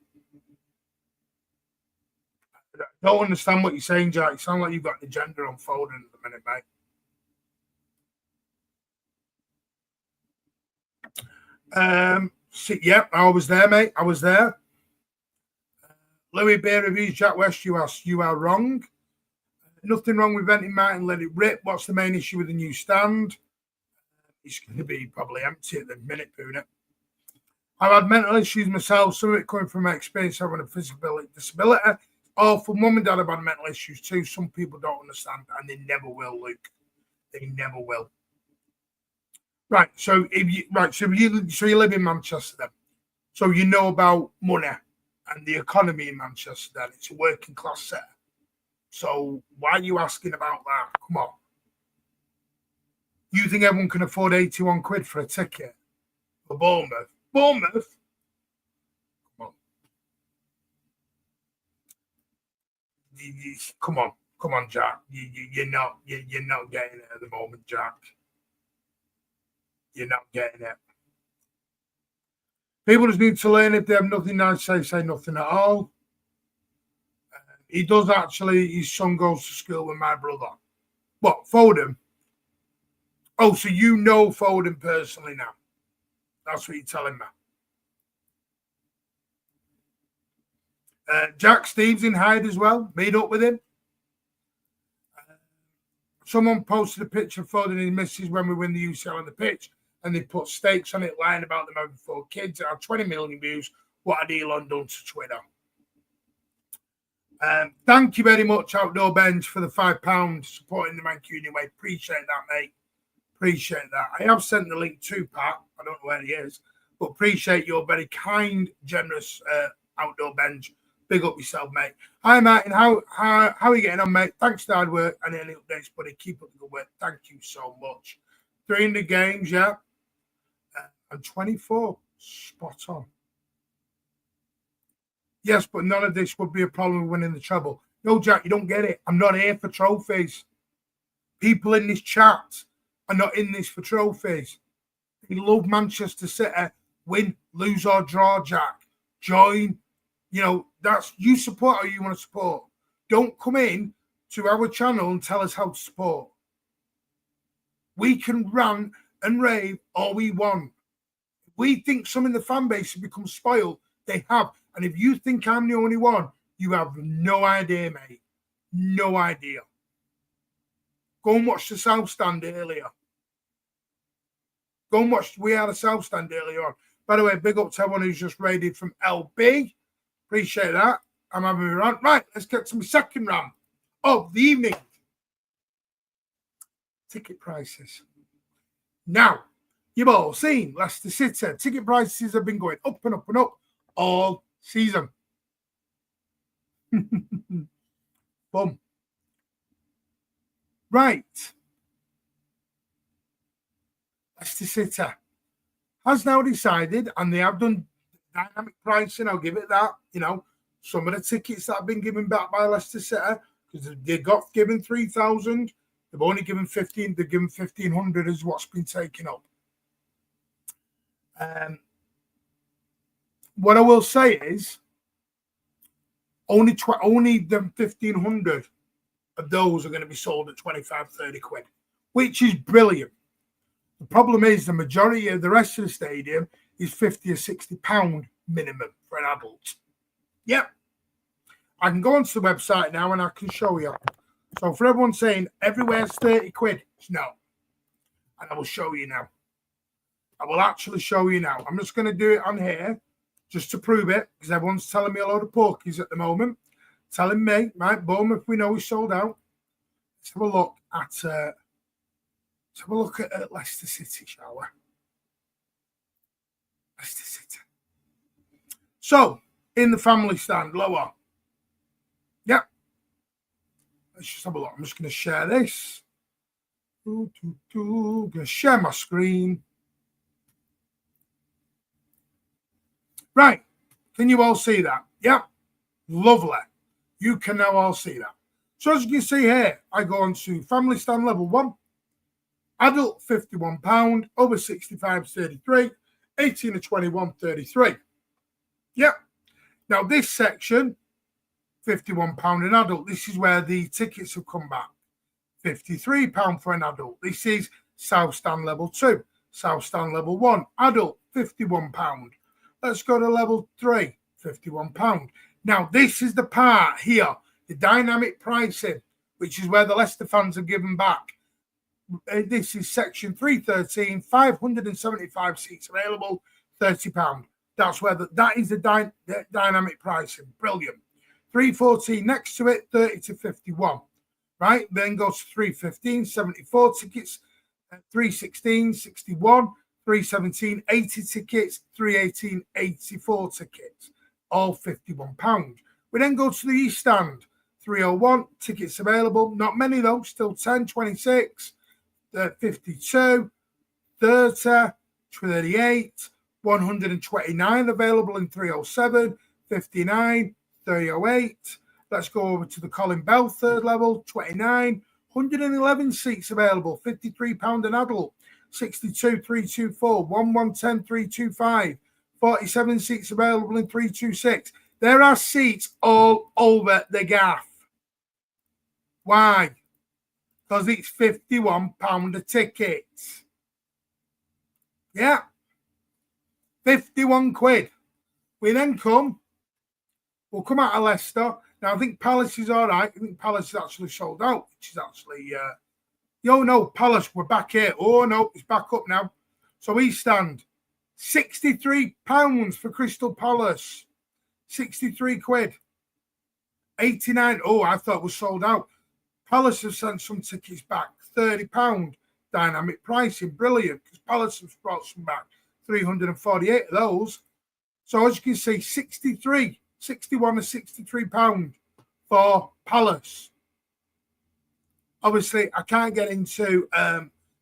I don't understand what you're saying, Jack. You sound like you've got an agenda on Foden at the minute, mate. Yep, I was there, mate. I was there. Louis Bear reviews Jack West. You are wrong. Nothing wrong with venting Martin. Let it rip. What's the main issue with the new stand? It's going to be probably empty at the minute, Poona. I've had mental issues myself. Some of it coming from my experience having a physical disability. awful. Mum and dad have had mental issues too. Some people don't understand, and they never will, Luke. They never will. Right. So you live in Manchester then. So you know about money and the economy in Manchester then. It's a working class set. So why are you asking about that? Come on. You think everyone can afford 81 quid for a ticket for Bournemouth? Bournemouth? Come on. Come on, Jack. You're not getting it at the moment, Jack. You're not getting it. People just need to learn if they have nothing nice to say nothing at all. He does actually, his son goes to school with my brother. What, Foden? Oh, so you know Foden personally now. That's what you're telling me. Jack Steve's in Hyde as well. Meet up with him. Someone posted a picture of Foden and his missus when we win the UCL on the pitch, and they put stakes on it, lying about them having 4 kids. It had 20 million views. What had Elon done to Twitter? Thank you very much, Outdoor Bench, for the £5 supporting the Mancunian way. Appreciate that, mate. Appreciate that. I have sent the link to Pat. I don't know where he is, but appreciate your very kind, generous Outdoor Bench. Big up yourself, mate. Hi, Martin. How are you getting on, mate? Thanks for the hard work and any updates, buddy. Keep up the good work. Thank you so much. 300 games, yeah. And 24. Spot on. Yes, but none of this would be a problem with winning the treble. No, Jack, you don't get it. I'm not here for trophies. People in this chat are not in this for trophies. They love Manchester City. Win, lose or draw, Jack. Join. You know, that's you support how you want to support. Don't come in to our channel and tell us how to support. We can rant and rave all we want. We think some in the fan base have become spoiled. They have. And if you think I'm the only one, you have no idea, mate. No idea. Go and watch the South Stand earlier. Go and watch We Are the South Stand earlier on. By the way, big up to everyone who's just raided from LB. Appreciate that. I'm having a rant. Right, let's get to my second rant of the evening. Ticket prices. Now, you've all seen Leicester City. Ticket prices have been going up and up and up all season. Boom. Right. Leicester City has now decided, and they have done dynamic pricing, I'll give it that. You know, some of the tickets that have been given back by Leicester City, because they got given 3,000, they've only given 15, they've given 1,500 is what's been taken up. What I will say is only the 1,500 of those are going to be sold at 25, 30 quid, which is brilliant. The problem is the majority of the rest of the stadium is 50 or 60 pound minimum for an adult. Yep. I can go onto the website now and I can show you. So for everyone saying everywhere's 30 quid, no. And I will show you now. I will actually show you now. I'm just going to do it on here just to prove it, because everyone's telling me a load of porkies at the moment. Telling me, right, Bournemouth, we know we sold out. Let's have a look at Leicester City, shall we? Leicester City. So, in the family stand, lower. Yep. Let's just have a look. I'm just going to share this. I'm going to share my screen. Right. Can you all see that? Yep. Lovely. You can now all see that. So as you can see here, I go on to family stand level 1. Adult, £51. Over 65, 33. 18 to 21, 33. Yep. Now this section, £51 an adult. This is where the tickets have come back. £53 for an adult. This is South Stand level 2. South Stand level 1. Adult, £51. Let's go to level 3, £51. Now, this is the part here, the dynamic pricing, which is where the Leicester fans are given back. This is section 313, 575 seats available, £30. That's where that is the dynamic pricing. Brilliant. 314 next to it, 30 to 51. Right? Then goes to 315, 74 tickets, 316, 61, 317, 80 tickets, 318, 84 tickets, all £51. We then go to the East Stand, 301, tickets available, not many though, still 10, 26, 52, 30, 38, 129 available in 307, 59, 308. Let's go over to the Colin Bell third level, 29, 111 seats available, £53 an adult, 62, 324, 1110, 325, 47 seats available in 326. There are seats all over the gaff. Why? Because it's £51 a ticket. Yeah. 51 quid. We then we'll come out of Leicester. Now, I think Palace is all right. I think Palace is actually sold out, which is actually, no, Palace, we're back here. Oh, no, it's back up now. So we stand £63 for Crystal Palace. 63 quid. 89. Oh, I thought it was sold out. Palace have sent some tickets back. £30. Dynamic pricing. Brilliant. Because Palace have brought some back. 348 of those. So as you can see, 61 or £63 for Palace. Obviously, I can't get into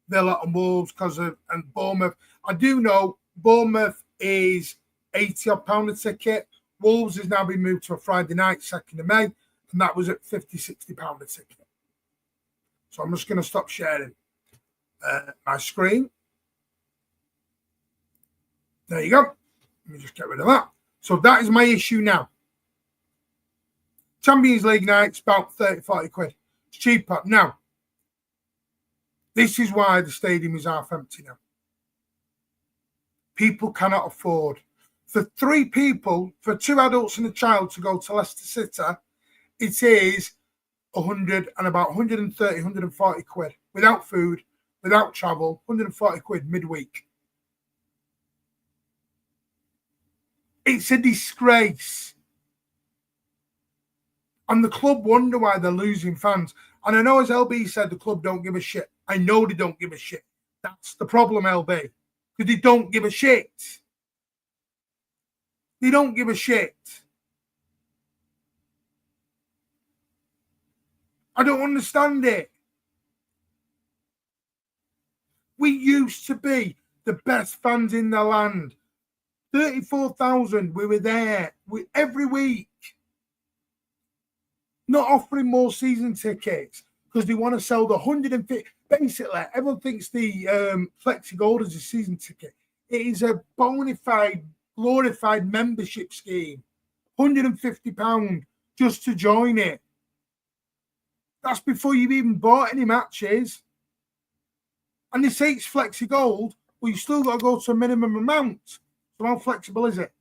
Villa and Wolves and Bournemouth. I do know Bournemouth is £80 a ticket. Wolves has now been moved to a Friday night, 2nd of May, and that was at £50-60 a ticket. So I'm just going to stop sharing my screen. There you go. Let me just get rid of that. So that is my issue now. Champions League nights, about 30-40 quid. It's cheaper. Now, this is why the stadium is half empty now. People cannot afford. For 3 people, for 2 adults and a child to go to Leicester City, it is 100 and about 130, 140 quid. Without food, without travel, 140 quid midweek. It's a disgrace. And the club wonder why they're losing fans. And I know, as LB said, the club don't give a shit. I know they don't give a shit. That's the problem, LB. Because they don't give a shit. They don't give a shit. I don't understand it. We used to be the best fans in the land. 34,000, we were there every week. Not offering more season tickets because they want to sell the 150. Basically, everyone thinks the Flexi Gold is a season ticket. It is a bona fide, glorified membership scheme. £150 just to join it. That's before you've even bought any matches. And they say it's Flexi Gold, well, you still got to go to a minimum amount. So how flexible is it?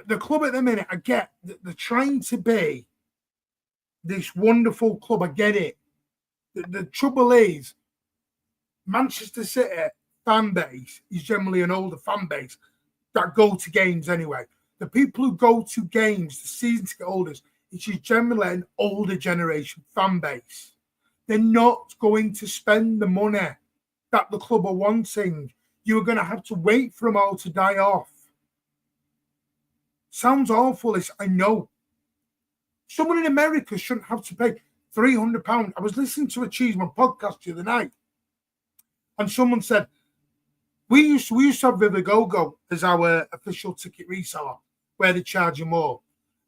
The club at the minute, I get that they're trying to be this wonderful club. I get it. The trouble is, Manchester City fan base is generally an older fan base that go to games anyway. The people who go to games, the season ticket holders, it's generally an older generation fan base. They're not going to spend the money that the club are wanting. You're going to have to wait for them all to die off. Sounds awful, I know. Someone in America shouldn't have to pay £300. I was listening to a Cheeseman podcast the other night, and someone said, we used to have Vivagogo as our official ticket reseller, where they charge you more.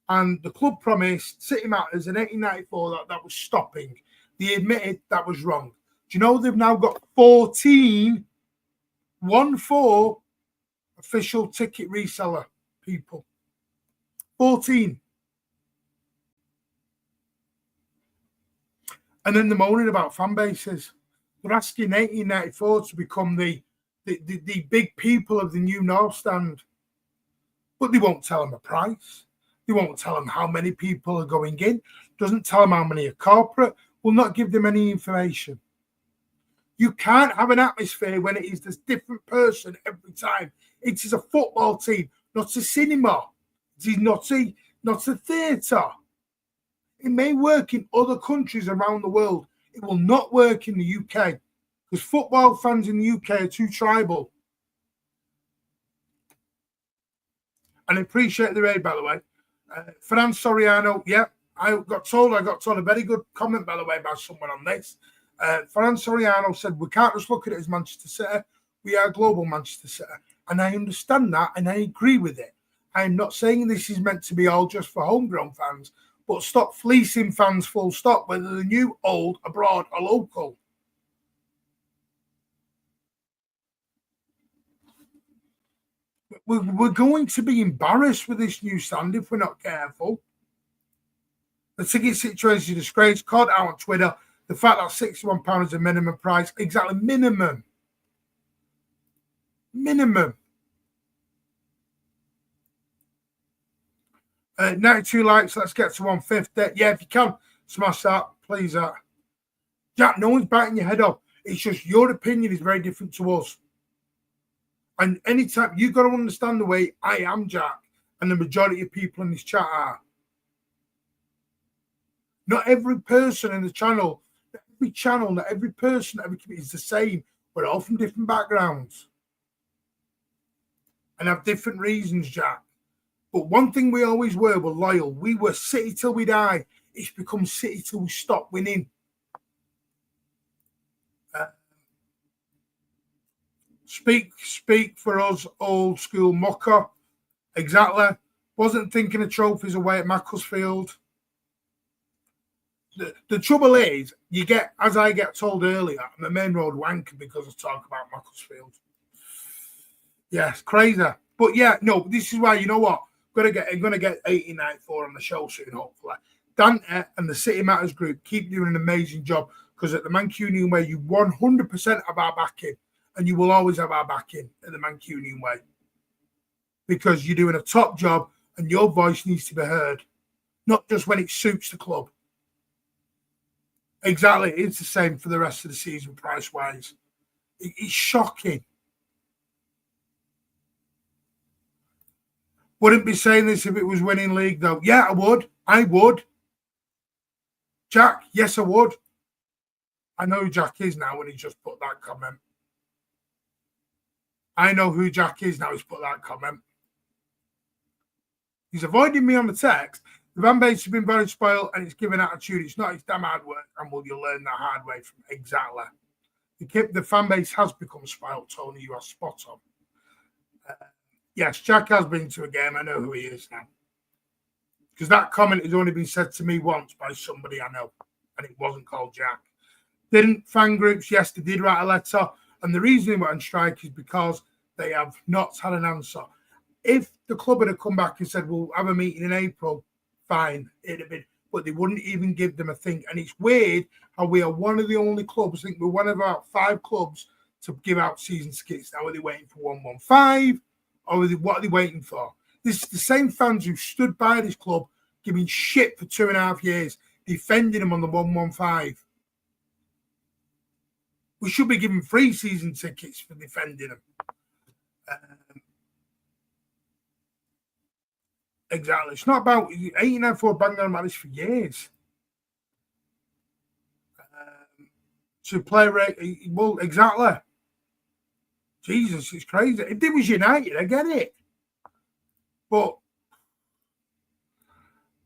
And the club promised City Matters in 1894 that was stopping. They admitted that was wrong. Do you know they've now got 14 official ticket reseller people? 14. And then they're moaning about fan bases. They're asking 1894 to become the big people of the new North Stand. But they won't tell them a price. They won't tell them how many people are going in. Doesn't tell them how many are corporate. Will not give them any information. You can't have an atmosphere when it is this different person every time. It is a football team. not a cinema. It is not a theatre. It may work in other countries around the world. It will not work in the UK because football fans in the UK are too tribal. And I appreciate the raid, by the way. Fran Soriano, yeah, I got told a very good comment, by the way, by someone on this. Fran Soriano said, we can't just look at it as Manchester City. We are global Manchester City. And I understand that, and I agree with it. I'm not saying this is meant to be all just for homegrown fans, but stop fleecing fans full stop, whether they're new, old, abroad, or local. We're going to be embarrassed with this new stand if we're not careful. The ticket situation is a disgrace. Called out on Twitter. The fact that £61 is a minimum price. Exactly, minimum. Minimum. 92 likes. Let's get to 150. Yeah, if you can, smash that, please. Jack, no one's biting your head off. It's just your opinion is very different to us. And anytime, you've got to understand the way I am, Jack, and the majority of people in this chat are. Not every person in the channel, not every person, every community is the same. We're all from different backgrounds and have different reasons, Jack. But one thing we always were loyal. We were City till we die. It's become City till we stop winning. Speak for us, old school mucker. Exactly. Wasn't thinking of trophies away at Macclesfield. The trouble is, you get, as I get told earlier, I'm a main road wanker because I talk about Macclesfield. Yeah, it's crazy. But yeah, no, this is why, you know what? I'm gonna get 1894 on the show soon, hopefully. Dante and the City Matters group keep doing an amazing job because at the Mancunian way, you 100% have our backing, and you will always have our backing at the Mancunian way because you're doing a top job and your voice needs to be heard, not just when it suits the club. Exactly, it's the same for the rest of the season, price-wise. It's shocking. Wouldn't be saying this if it was winning league, though. Yeah, I would. I would. Jack, yes, I would. I know who Jack is now when he just put that comment. I know who Jack is now he's put that comment. He's avoiding me on the text. The fan base has been very spoiled and it's given attitude. It's not, it's damn hard work, and will you learn that hard way from exactly. The fan base has become spoiled, Tony. You are spot on. Yes, Jack has been to a game. I know who he is now. Because that comment has only been said to me once by somebody I know, and it wasn't called Jack. Didn't fan groups? Yes, they did write a letter. And the reason they went on strike is because they have not had an answer. If the club had come back and said, we'll have a meeting in April, fine, it'd have been, but they wouldn't even give them a thing. And it's weird how we are one of the only clubs, I think we're one of about 5 clubs to give out season tickets. Now, are they waiting for 115? Or what are they waiting for? This is the same fans who stood by this club giving shit for 2.5 years, defending them on the 115. We should be giving free season tickets for defending them. Exactly. It's not about 1894 banging on about this for years. To play rate, well, exactly. Jesus, it's crazy. If it was United, I get it. But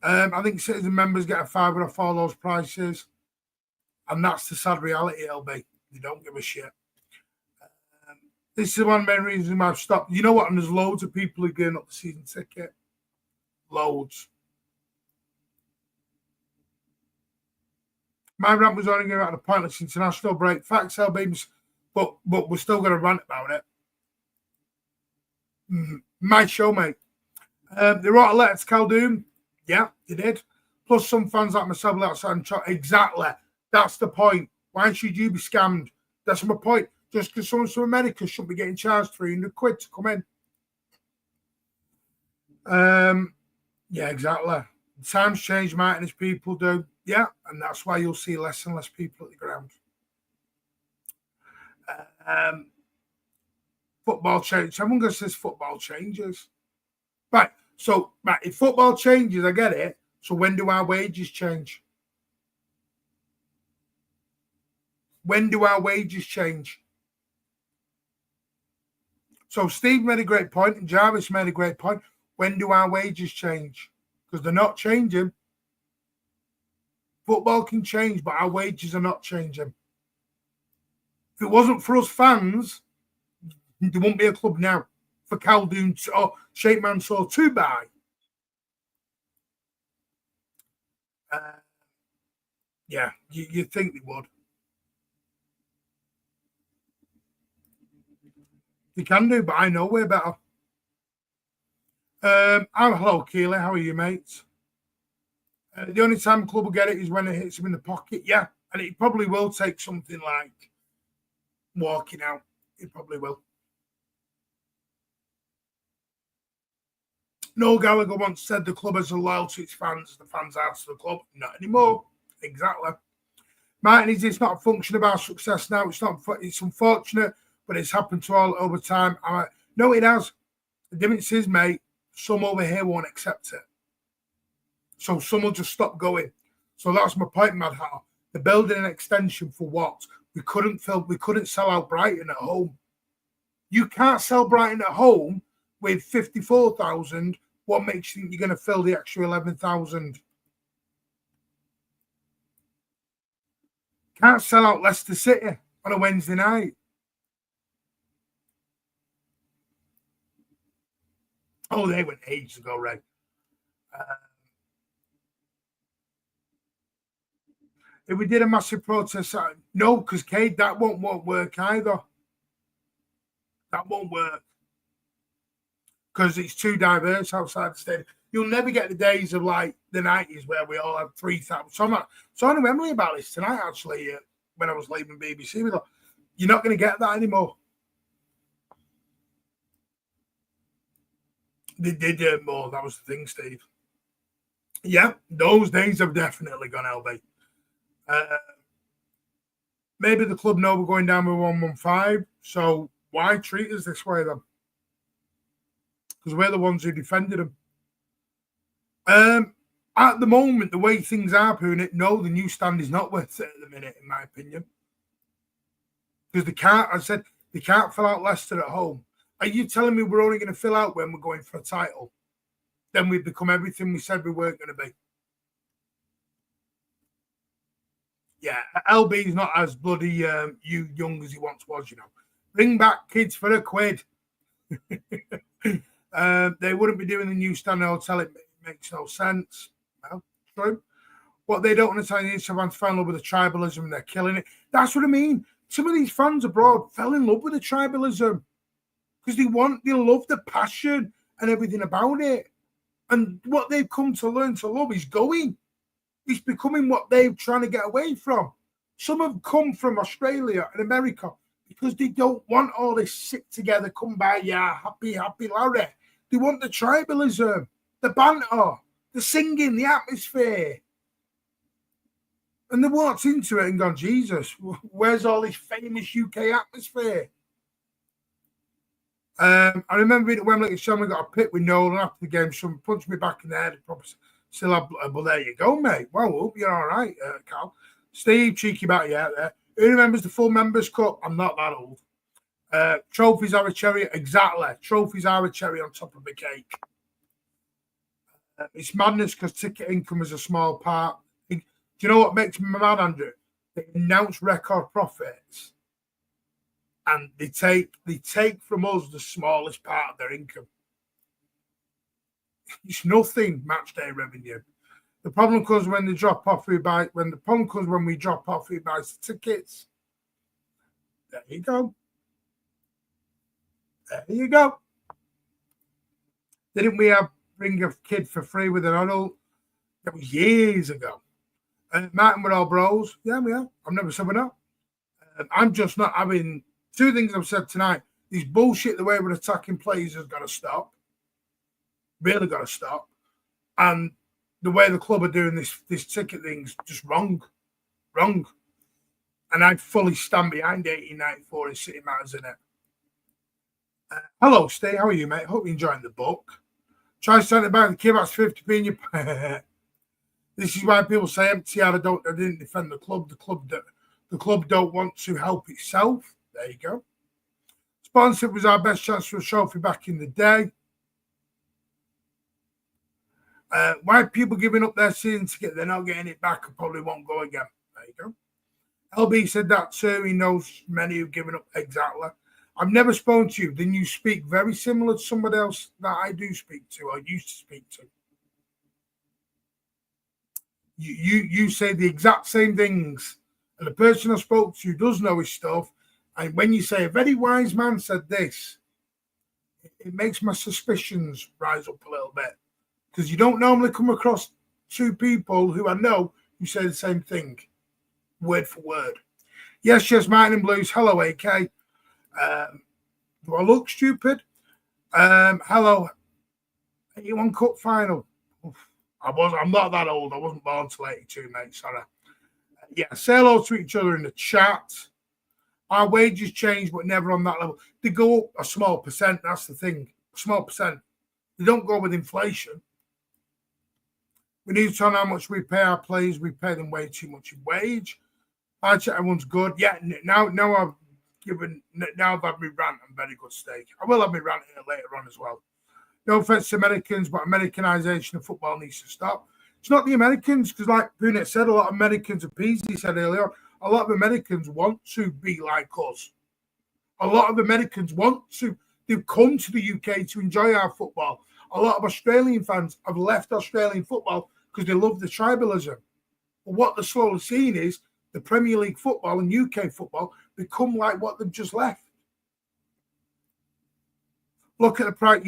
I think citizen members get a fiver off all those prices. And that's the sad reality, LB. They don't give a shit. This is one of the main reasons I've stopped. You know what? And there's loads of people who are getting up the season ticket. Loads. My rant was only going out a pointless international break. Facts, LB, but we're still going to rant about it. My show, mate. They wrote a letter to Caldoon. Yeah, they did. Plus some fans like myself outside and chat. Exactly. That's the point. Why should you be scammed? That's my point. Just because someone's from America shouldn't be getting charged £300 to come in. Yeah, exactly. Times change, Martin, as people do. Yeah, and that's why you'll see less and less people at the ground. Football change. Someone says football changes. So, right, if football changes, I get it. So when do our wages change? When do our wages change? So Steve made a great point and Jarvis made a great point. When do our wages change? Because they're not changing. Football can change, but our wages are not changing. If it wasn't for us fans, there wouldn't be a club now for Caldoon or Sheikh Mansour to buy. Yeah, you think they would. They can do, but I know way better. Hello, Keely. How are you, mates? The only time club will get it is when it hits him in the pocket. Yeah, and it probably will take something like walking out. It probably will. Noel Gallagher once said the club is as loyal to its fans as the fans are to the club. Not anymore. Exactly. Martin, it's not a function of our success now. It's unfortunate, but it's happened to all over time. No, it has. The difference is, mate, some over here won't accept it. So some will just stop going. So that's my point, Mad Hatter. They're building an extension for what? We couldn't sell out Brighton at home. You can't sell Brighton at home with 54,000. What makes you think you're going to fill the extra 11,000? Can't sell out Leicester City on a Wednesday night. Oh, they went ages ago, Ray. If we did a massive protest, no, because Cade, that won't work either. That won't work. Because it's too diverse outside the stadium. You'll never get the days of like the 90s where we all had 3,000. So I know Emily about this tonight, actually, when I was leaving BBC. We thought, you're not going to get that anymore. They did more. That was the thing, Steve. Yeah, those days have definitely gone, LB. Maybe the club know we're going down with 115. So why treat us this way then? Because we're the ones who defended them. At the moment, the way things are, Poonit, no, the new stand is not worth it at the minute, in my opinion. Because they can't fill out Leicester at home. Are you telling me we're only going to fill out when we're going for a title? Then we've become everything we said we weren't going to be. Yeah, LB's not as bloody young as he once was, you know. Bring back kids for a quid. They wouldn't be doing the new stand hotel. It makes no sense. Well, true. What they don't understand is fans fell in love with the tribalism and they're killing it. That's what I mean. Some of these fans abroad fell in love with the tribalism because they love the passion and everything about it. And what they've come to learn to love is going. It's becoming what they're trying to get away from. Some have come from Australia and America because they don't want all this sit together, come by, yeah, happy, Larry. They want the tribalism, the banter, the singing, the atmosphere. And they walked into it and gone, Jesus, where's all this famous UK atmosphere? I remember being at Wembley at Shelby, got a pit with Nolan after the game. Someone punched me back in the head. Still have, well, there you go, mate. Well, hope you're all right, Cal. Steve, cheeky about you out there. Who remembers the full Members' Cup? I'm not that old. Trophies are a cherry. Exactly. Trophies are a cherry on top of the cake. It's madness because ticket income is a small part. Do you know what makes me mad, Andrew? They announce record profits and they take from us the smallest part of their income. It's nothing, match day revenue. The problem comes when they drop off who buys when we drop off who buys the tickets. There you go. There you go. Didn't we bring a kid for free with an adult? That was years ago. Martin, we're all bros. Yeah, we are. I've never said we're not. I'm just not having two things I've said tonight. This bullshit, the way we're attacking players has got to stop. Really got to stop. And the way the club are doing this ticket thing's just wrong. Wrong. And I fully stand behind 1894 in City Matters in it. Hello, Steve. How are you, mate? Hope you're enjoying the book. Try standing back the kid, that's 50p in your This is why people say empty out. I didn't defend the club. The club don't want to help itself. There you go. Sponsorship was our best chance for a trophy back in the day. Why people giving up their season ticket? They're not getting it back and probably won't go again. There you go. LB said that too. He knows many who've given up. Exactly. I've never spoken to you. Then you speak very similar to somebody else that I do speak to or used to speak to. You say the exact same things, and the person I spoke to does know his stuff. And when you say a very wise man said this, it makes my suspicions rise up a little bit, because you don't normally come across two people who I know who say the same thing, word for word. Yes, Martin and Blues. Hello, AK. Do I look stupid? Hello. 81 Cup final. Oof. I'm not that old. I wasn't born till 82, mate. Sorry. Yeah, say hello to each other in the chat. Our wages change, but never on that level. They go up a small percent. That's the thing. A small percent. They don't go with inflation. We need to know how much we pay our players. We pay them way too much in wage. I check everyone's good. Yeah, now I've had me rant and very good steak. I will have me rant here later on as well. No offense to Americans, but Americanization of football needs to stop. It's not the Americans, because like Punet said, a lot of Americans, and Peasy said earlier, a lot of Americans want to be like us. A lot of Americans they've come to the UK to enjoy our football. A lot of Australian fans have left Australian football because they love the tribalism. But what they're slowly seeing is the Premier League football and UK football become like what they've just left. Look at the price.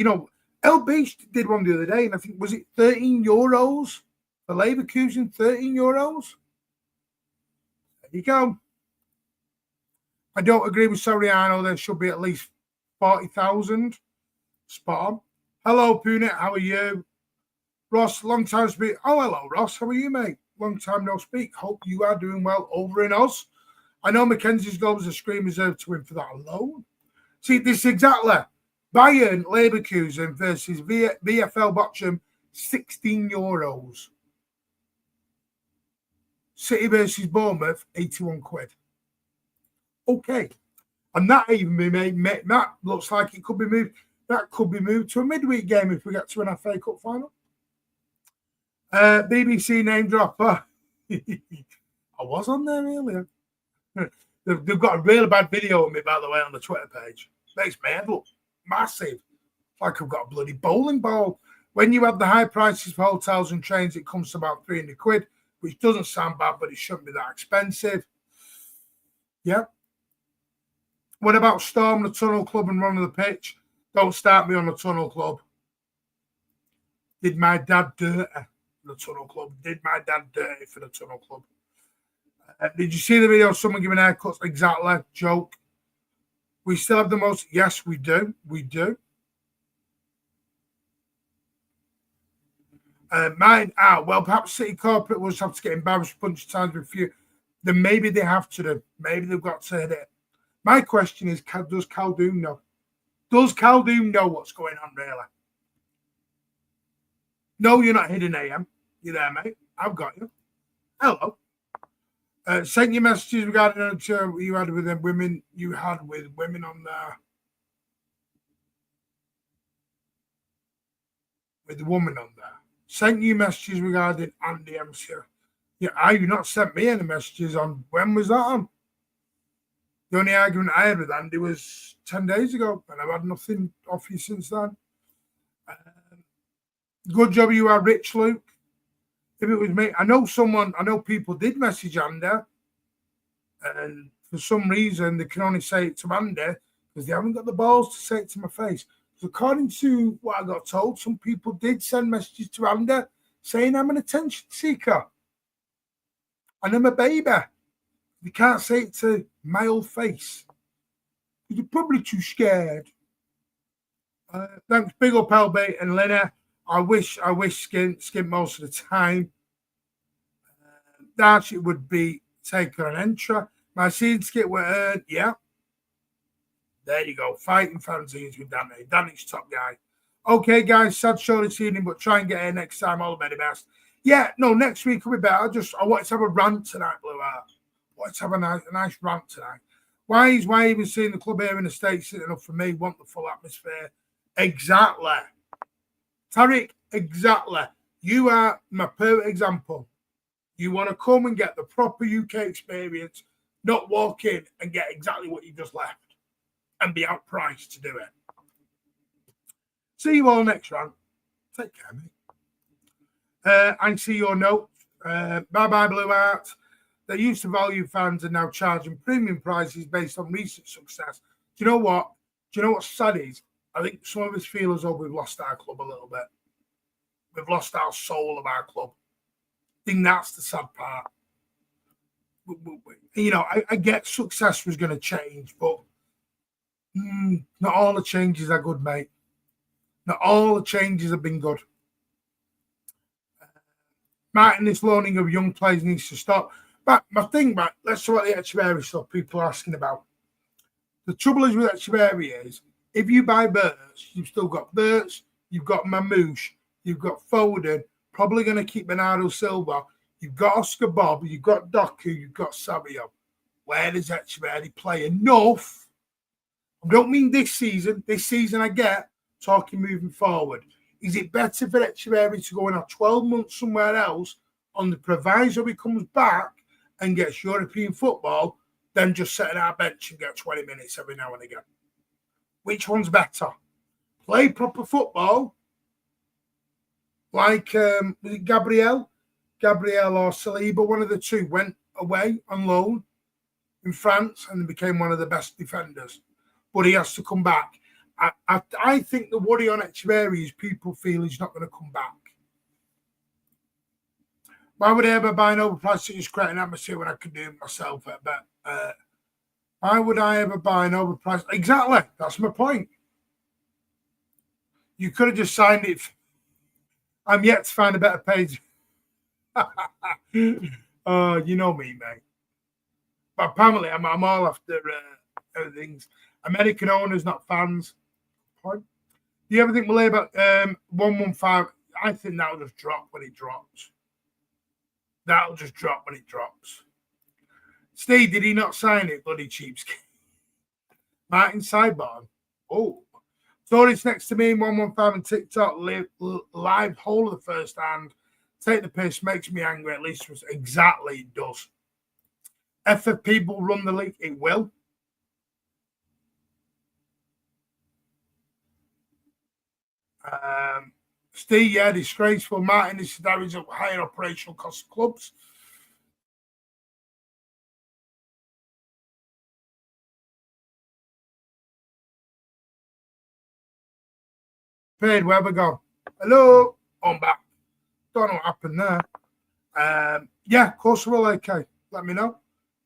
LB did one the other day, and I think, was it €13 for Leverkusen? €13. There you go. I don't agree with Soriano. There should be at least 40,000. Spot on. Hello, Punet. How are you? Ross, long time speak. Oh, hello, Ross. How are you, mate? Long time no speak. Hope you are doing well over in Oz. I know Mackenzie's goal was a screen reserved to win for that alone. See, this is exactly Bayern Leverkusen versus VfL Bochum, €16. City versus Bournemouth, 81 quid. Okay. And that even made that looks like it could be moved. That could be moved to a midweek game if we get to an FA Cup final. BBC name dropper. I was on there earlier. They've got a really bad video of me, by the way, on the Twitter page. Makes my head look massive. It's like I've got a bloody bowling ball. When you have the high prices for hotels and trains, it comes to about 300 quid, which doesn't sound bad, but it shouldn't be that expensive. Yeah. What about Storm the Tunnel Club and run of the pitch? Don't start me on the Tunnel Club. Did my dad dirty the Tunnel Club? Did my dad dirty for the Tunnel Club? Did you see the video of someone giving haircuts? Exactly. Joke. We still have the most. Yes, we do. We do. Well, perhaps City Corporate will have to get embarrassed a bunch of times with a few. Then maybe they have to do. Maybe they've got to hit it. My question is, does Khaldoon know? Does Khaldoon know what's going on, really? No, you're not hidden, AM. You there, mate? I've got you. Hello. Sent you messages regarding an interview you had with the women. You had with women on there. With the woman on there. Sent you messages regarding Andy MCU. Yeah, you've not sent me any messages on. When was that on? The only argument I had with Andy was 10 days ago, and I've had nothing off you since then. Good job you are rich, Luke. If it was me, I know people did message Andy, and for some reason they can only say it to Andy because they haven't got the balls to say it to my face. So according to what I got told, some people did send messages to Andy saying I'm an attention seeker and I'm a baby. You can't say it to my old face. You're probably too scared. Thanks, big up LB and Lena. I wish skint most of the time. That it would be taken an entry. My seed skit were earned. Yeah. There you go. Fighting fanzines with Danny. Danny's top guy. Okay, guys, sad show this evening, but try and get here next time. All the very best. Yeah, no, next week will be better. I wanted to have a rant tonight, Blue Art. I wanted to have a nice rant tonight. Why even seeing the club here in the States isn't enough for me? Want the full atmosphere. Exactly. Tariq, exactly. You are my perfect example. You want to come and get the proper UK experience, not walk in and get exactly what you just left and be outpriced to do it. See you all next round. Take care, mate. I see your note. Bye-bye, Blue Art. They used to value fans and now charging premium prices based on recent success. Do you know what? Do you know what's sad is? I think some of us feel as though we've lost our club a little bit. We've lost our soul of our club. I think that's the sad part. You know, I get success was going to change, but not all the changes are good, mate. Not all the changes have been good. Martin, this loaning of young players needs to stop. But my thing, Matt, let's talk about the Echeverri stuff people are asking about. The trouble is with Echeverri is, if you buy Bertz, you've still got Bertz, you've got Mamouche, you've got Foden, probably going to keep Bernardo Silva, you've got Oscar Bob, you've got Doku, you've got Savio. Where does Echeverri play? Enough. I don't mean this season. This season I get talking moving forward. Is it better for Echeverri to go in a 12 months somewhere else on the proviso he comes back and gets European football than just sitting our bench and get 20 minutes every now and again? Which one's better? Play proper football like was it Gabriel or Saliba, one of the two went away on loan in France and became one of the best defenders. But he has to come back. I think the worry on Echeverri is people feel he's not going to come back. Why would I ever buy an overpriced ticket to create an atmosphere when I could do it myself? But why would I ever buy an overpriced? Exactly. That's my point. You could have just signed it. I'm yet to find a better page. You know me, mate. But apparently, I'm all after everything's American owners, not fans. Point. Do you ever think we'll about 115? I think that'll just drop when it drops. That'll just drop when it drops. Steve, did he not sign it? Bloody cheapskate. Martin Sidebarn. Oh. Stories next to me in 115 and TikTok live whole of the first hand. Take the piss, makes me angry. At least exactly it does. FFP will run the league. It will. Steve, yeah, disgraceful. Martin, this is a higher operational cost of clubs. Paid, where we go? Hello, I'm back. Don't know what happened there. Yeah, of course we'll okay. Let me know.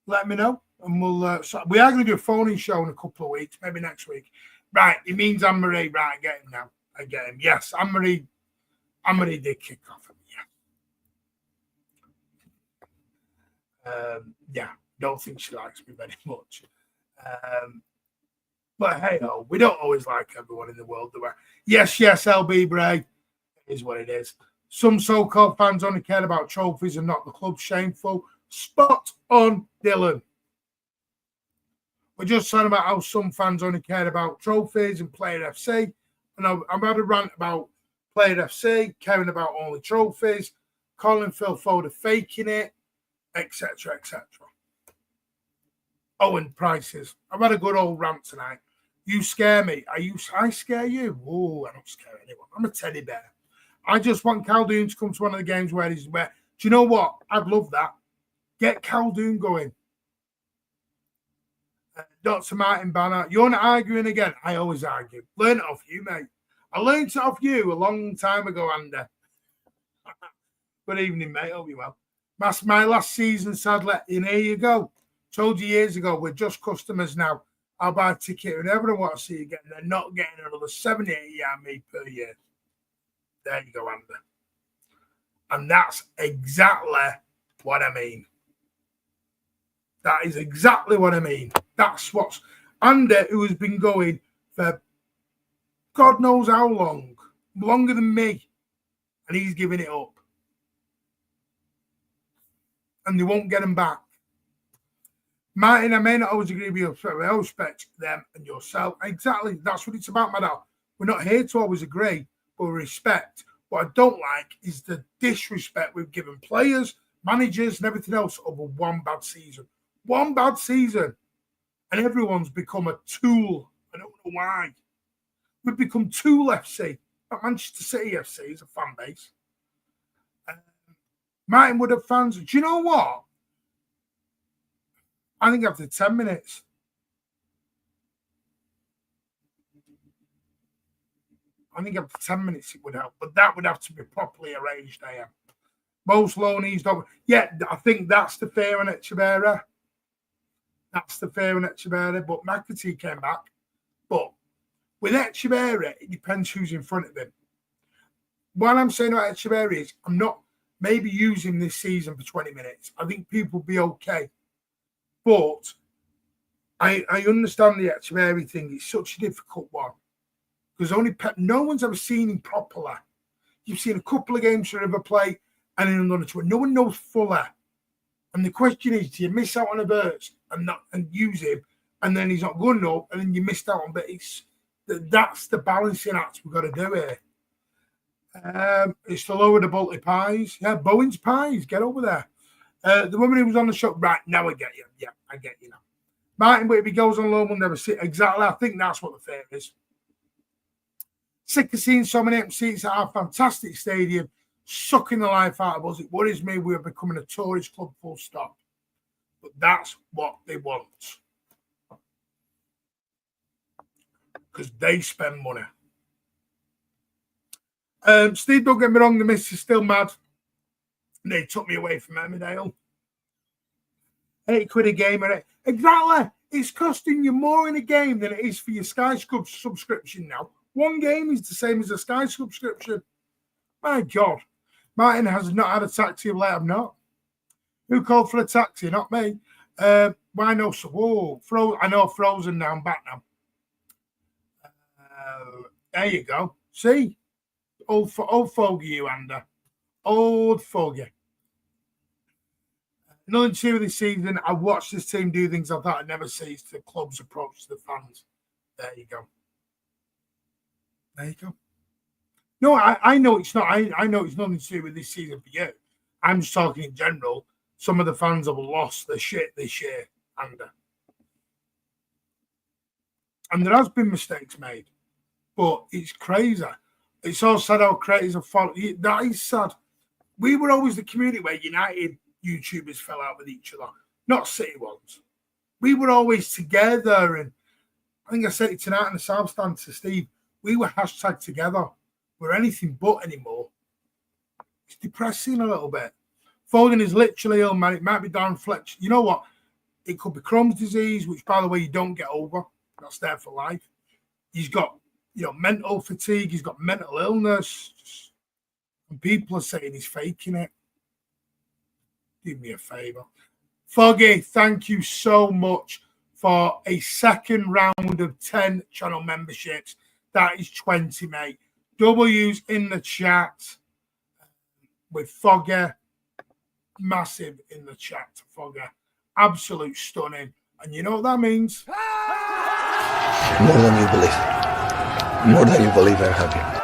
And we'll we are going to do a phone-in show in a couple of weeks, maybe next week. Right, it means Anne-Marie. Right, I get him now. I get him. Yes, Anne-Marie did kick off him, yeah. Don't think she likes me very much. But hey, we don't always like everyone in the world, do we? Yes, LB Bray. It is what it is. Some so-called fans only care about trophies and not the club. Shameful. Spot on, Dylan. We're just talking about how some fans only care about trophies and Player FC. And I've had a rant about Player FC, caring about only trophies, calling Phil Foden faking it, etc., etc. Oh, and prices. I've had a good old rant tonight. You scare me. I scare you? Oh, I don't scare anyone. I'm a teddy bear. I just want Caldoon to come to one of the games where he's where. Do you know what? I'd love that. Get Caldoon going. Dr. Martin Banner, you're not arguing again. I always argue. Learn it off you, mate. I learned it off you a long time ago, Andy. Good evening, mate. Hope you well. That's my last season, sadly. And here you go. Told you years ago, we're just customers now. I'll buy a ticket whenever I want to see you again. They're not getting another 70, 80 me per year. There you go, Andy. And that's exactly what I mean. That is exactly what I mean. That's what's Andy, who has been going for God knows how long. longer than me, and he's giving it up. And they won't get him back. Martin, I may not always agree with you, but I respect them and yourself. Exactly. That's what it's about, my dad. We're not here to always agree, but we respect. What I don't like is the disrespect we've given players, managers, and everything else over one bad season. One bad season. And everyone's become a tool. I don't know why. We've become Tool FC. Not Manchester City FC is a fan base. Martin Wood have fans. Do you know what? I think after 10 minutes. I think after 10 minutes it would help. But that would have to be properly arranged, I am. Most loanees don't. Yeah, I think that's the fear on Echeverri. That's the fear on Echeverri. But McAtee came back. But with Echeverri, it depends who's in front of him. What I'm saying about Echeverri is I'm not maybe using this season for 20 minutes. I think people will be okay. But I understand the Echeverri thing. It's such a difficult one. Because no one's ever seen him properly. You've seen a couple of games for River Plate and then another two. No one knows Fuller. And the question is, do you miss out on a burst and use him, and then he's not good enough, and then you missed out on? But that's the balancing act we've got to do here. It's to lower the Bolty pies. Yeah, Bowen's pies. Get over there. The woman who was on the show, right, now I get you. Yeah, I get you now. Martin, but if he goes on loan, we'll never see. Exactly. I think that's what the fear is. Sick of seeing so many empty seats at our fantastic stadium, sucking the life out of us. It worries me we are becoming a tourist club, full stop. But that's what they want. Because they spend money. Steve, don't get me wrong, the miss is still mad. They took me away from Emmerdale. £8 a game. Exactly. It's costing you more in a game than it is for your Sky subscription now. One game is the same as a Sky subscription. My God. Martin has not had a taxi of late. I'm not. Who called for a taxi? Not me. Why no? So, whoa. I know Frozen now. I'm back now. There you go. See? Old fogey, you, Andy. Old fogey. Nothing to do with this season. I watched this team do things I thought I'd never see to the club's approach to the fans. There you go. There you go. No, I know it's not. I know it's nothing to do with this season for you. I'm just talking in general. Some of the fans have lost their shit this year, and there has been mistakes made, but it's crazy. It's all sad how creators have followed. That is sad. We were always the community where United YouTubers fell out with each other, not City ones. We were always together, and I think I said it tonight in the South Stand to Steve. We were hashtag together. We're anything but anymore. It's depressing a little bit. Foden is literally ill, man. It might be Darren Fletcher. You know what? It could be Crohn's disease, which, by the way, you don't get over. That's there for life. He's got, mental fatigue. He's got mental illness. And people are saying he's faking it. Do me a favour. Foggy, thank you so much for a second round of 10 channel memberships. That is 20, mate. W's in the chat with Foggy. Massive in the chat, Foggy. Absolute stunning. And you know what that means? More than you believe. More than you believe, I'm happy.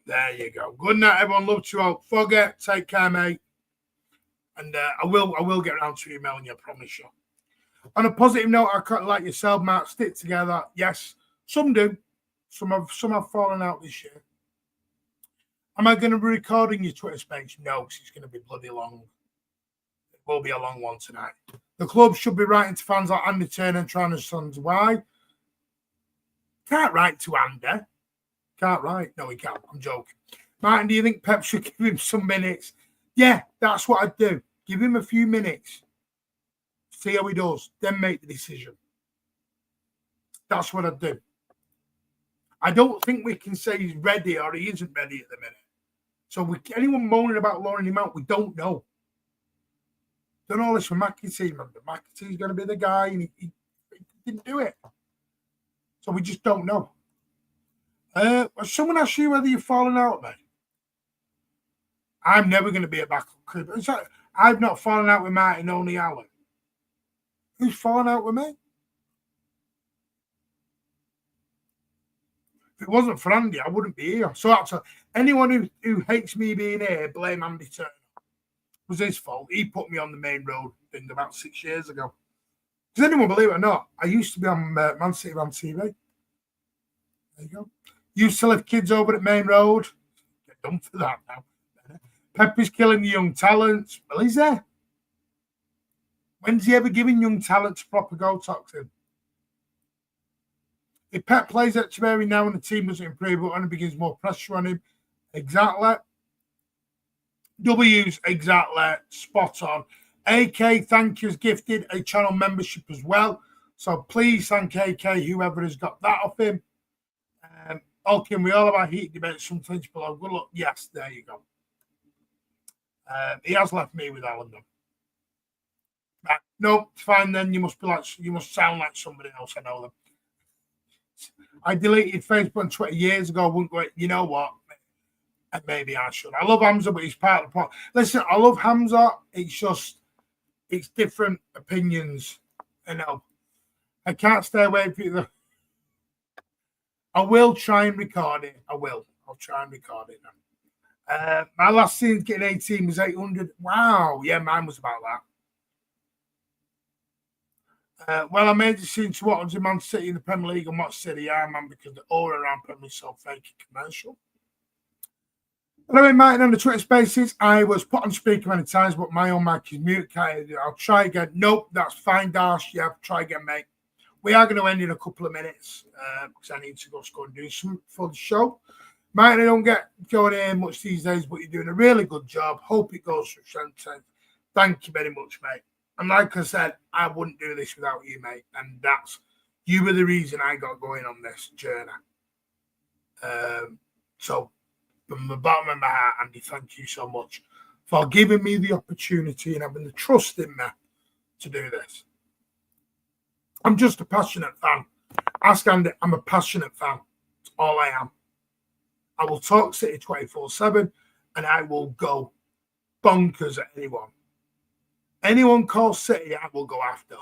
There you go. Good night, everyone. Love you all. Foggy, take care, mate. And I will get around to emailing you, I promise you. On a positive note, I can't like yourself, Matt. Stick together. Yes, some do. Some have fallen out this year. Am I going to be recording your Twitter space? No, because it's going to be bloody long. It will be a long one tonight. The club should be writing to fans like Andy Turner and trying to understand why. Can't write to Andy. Can't write. No, he can't. I'm joking. Martin, do you think Pep should give him some minutes? Yeah, that's what I'd do. Give him a few minutes. See how he does. Then make the decision. That's what I'd do. I don't think we can say he's ready or he isn't ready at the minute. So anyone moaning about loaning him out, we don't know. Done all this for McAtee, man. McAtee's going to be the guy, and he didn't do it. So we just don't know. Someone asked you whether you're falling out, mate. I'm never going to be a backup keeper. I've not fallen out with Martin, only Alan. Who's fallen out with me? If it wasn't for Andy, I wouldn't be here. So that's anyone who hates me being here, blame Andy Turner. It was his fault. He put me on the main road thing about 6 years ago. Does anyone believe it or not? I used to be on Man City on TV. There you go. Used to live kids over at Main Road. Get done for that now. Pepper's killing the young talents. Well, he's there. When's he ever giving young talents proper go toxin? If Pep plays at Echeverri now and the team doesn't improve, it only begins more pressure on him. Exactly. W's exactly. Spot on. AK, thank you, has gifted a channel membership as well. So please thank AK, whoever has got that off him. Okay, we all have our heat debates sometimes below. Good luck. Yes, there you go. He has left me with Alan though. Right. No, fine then. You must sound like somebody else. I know them. I deleted Facebook and Twitter years ago. I wouldn't go, you know what? And maybe I should. I love Hamza, but he's part of the problem. Listen, I love Hamza. It's different opinions. You know, I can't stay away from you. I will try and record it. I'll try and record it now. My last season getting 18 was 800. Wow. Yeah, mine was about that. Well, I made the decision to watch Man City in the Premier League and watch City, man, because the aura around Premier League is so fake and commercial. Anyway, Martin, on the Twitter Spaces, I was put on speaker many times, but my own mic is mute. I'll try again. Nope, that's fine, Dash. Yeah, try again, mate. We are going to end in a couple of minutes because I need to go and do something for the show. Martin, I don't get going here much these days, but you're doing a really good job. Hope it goes through strength. Thank you very much, mate. And like I said, I wouldn't do this without you, mate. And you were the reason I got going on this journey. So from the bottom of my heart, Andy, thank you so much for giving me the opportunity and having the trust in me to do this. I'm just a passionate fan. Ask Andy, I'm a passionate fan. That's all I am. I will talk City 24/7 and I will go bonkers at anyone. Anyone calls City, I will go after.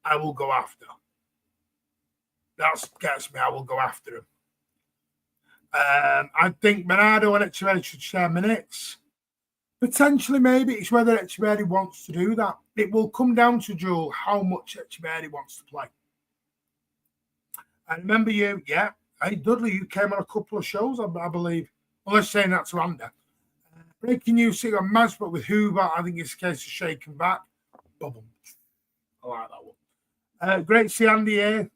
I will go after. That gets me. I will go after him. I think Bernardo and Echeverri should share minutes. Potentially, maybe. It's whether Echeverri wants to do that. It will come down to, Joel, how much Echeverri wants to play. I remember you, yeah. Hey, Dudley, you came on a couple of shows, I believe. Unless saying that to Andy. Breaking news, see on match, but with Hoover, I think it's a case of shaking back. Bubble. I like that one. Great to see Andy here.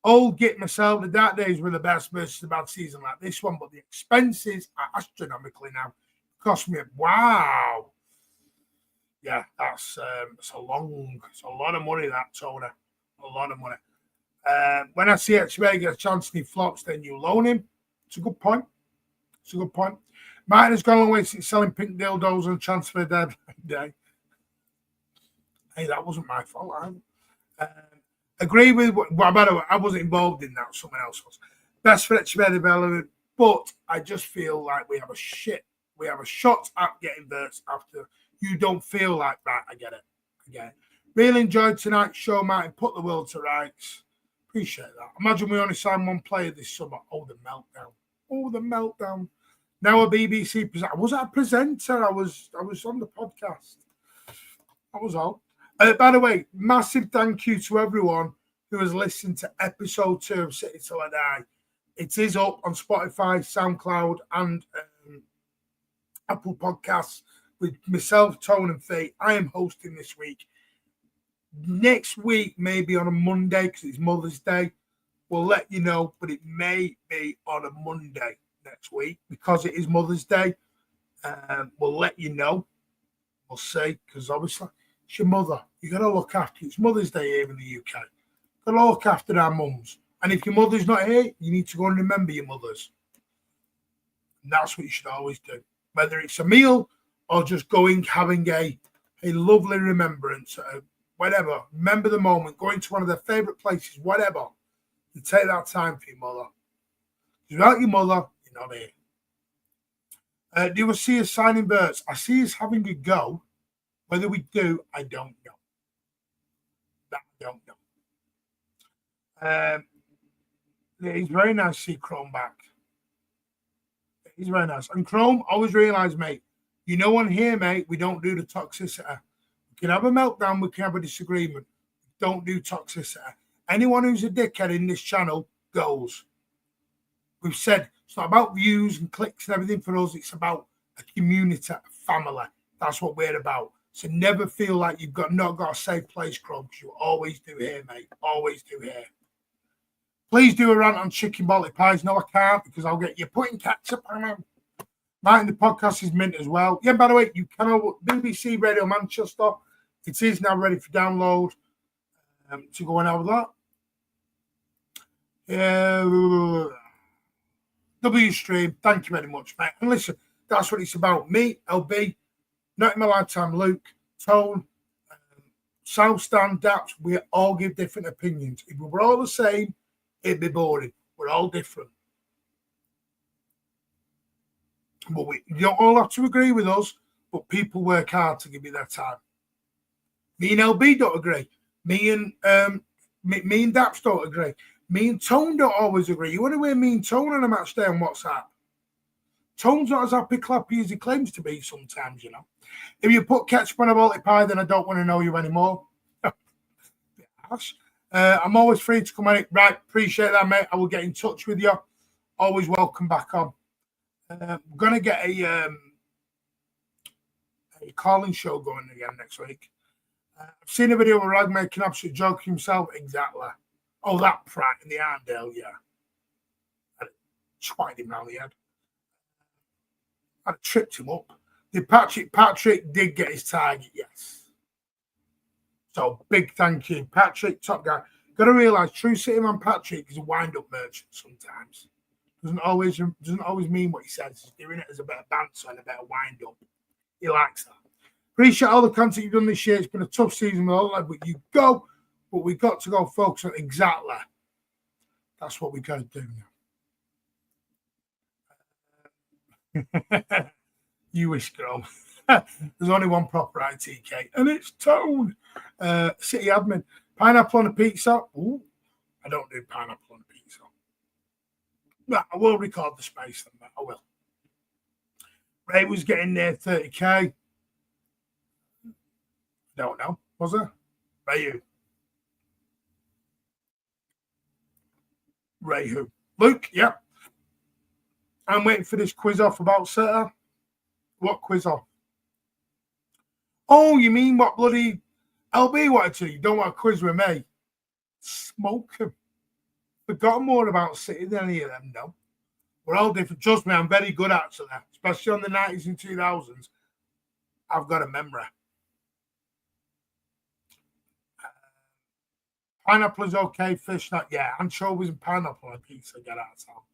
Old git myself, the dark days were the best versus a bad season like this one, but the expenses are astronomically now. Cost me wow. Yeah, it's a lot of money, that, Tony. A lot of money. When I see Echeverri get a chance and he flops, then you loan him. It's a good point. Martin has gone a long way since selling pink dildos on transfer day. Hey, that wasn't my fault. Agree with by the way, I wasn't involved in that. Someone else was. Best for Echeverri development, but I just feel like we have a shot at getting verts after. You don't feel like that. I get it. Really enjoyed tonight's show, Martin. Put the world to rights. Appreciate that. Imagine we only signed one player this summer. Oh, the meltdown. Now a BBC presenter. Was I a presenter? I was on the podcast. That was all. By the way, massive thank you to everyone who has listened to episode 2 of City Till I Die. It is up on Spotify, SoundCloud, and Apple Podcasts with myself, Tone, and Faye. I am hosting this week. Next week, maybe on a Monday, because it's Mother's Day. We'll let you know, but it may be on a Monday next week because it is Mother's Day. We'll let you know. We'll see, because obviously it's your mother. You got to look after. It's Mother's Day here in the UK. Got to look after our mums. And if your mother's not here, you need to go and remember your mothers. And that's what you should always do. Whether it's a meal or just having a lovely remembrance, whatever. Remember the moment, going to one of their favourite places, whatever. You take that time for your mother. Without your mother, you're not here. Do you see us signing birds? I see us having a go. Whether we do, I don't know. That I don't know. It's very nice to see Chrome back. It's very nice. And Chrome, always realise, mate, you know on here, mate, we don't do the toxicity. We can have a meltdown, we can have a disagreement. Don't do toxicity. Anyone who's a dickhead in this channel goes. We've said it's not about views and clicks and everything for us. It's about a community, a family. That's what we're about. So never feel like you've not got a safe place, Chrome, because you always do here, mate. Always do here. Please do a rant on chicken bollock pies. No, I can't, because I'll get you putting ketchup on them. Martin, the podcast is mint as well. Yeah, by the way, you can BBC Radio Manchester. It is now ready for download. To go on out with that. Yeah. W Stream, thank you very much, mate. And listen, that's what it's about. Me, LB, Not in My Lifetime, Luke, Tone, South Stand, Daps, we all give different opinions. If we were all the same, it'd be boring. We're all different. But you don't all have to agree with us, but people work hard to give you their time. Me and LB don't agree. Me and Daps don't agree. Me and Tone don't always agree. You want to hear me and Tone on a match day on WhatsApp? Tone's not as happy clappy as he claims to be sometimes, you know. If you put ketchup on a bollock pie, then I don't want to know you anymore. I'm always free to come on it. Right, appreciate that, mate. I will get in touch with you. Always welcome back on. We're going to get a calling show going again next week. I've seen a video of Rag making an absolute joke of himself. Exactly. Oh, that prat in the Arndale, yeah. I twatted him round the head. I tripped him up. Did Patrick did get his target, yes. So big thank you. Patrick, top guy. Got to realise true City man Patrick is a wind-up merchant sometimes. Doesn't always mean what he says. He's doing it as a bit of banter and a bit of wind-up. He likes that. Appreciate all the content you've done this year. It's been a tough season with all that, but you go. But we've got to go focus on exactly. That's what we got to do now. You wish, girl. There's only one proper ITK, and it's Tone. City admin. Pineapple on a pizza. Ooh, I don't do pineapple on a pizza. But I will record the space on that. I will. Ray was getting near 30k. Don't know. Was there? Ray who? Ray who? Luke, yeah. I'm waiting for this quiz off about City. What quiz off? Oh, you mean what bloody LB wanted to? You don't want a quiz with me? Smoke him. Forgotten more about City than any of them, no. We're all different. Trust me, I'm very good actually, especially on the 90s and 2000s. I've got a memory. Pineapple is okay, fish not. Yeah, anchovies and pineapple on a pizza. Get out of town.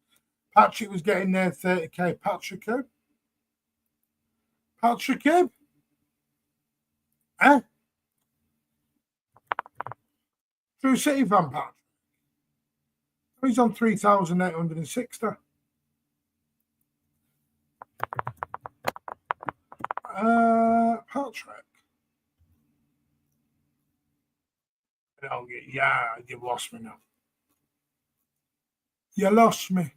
Patrick was getting there 30k. Patrick who? Patrick who? Eh? True City fan, Patrick. He's on 3,860. Patrick. Oh, yeah, you've lost me now. You lost me.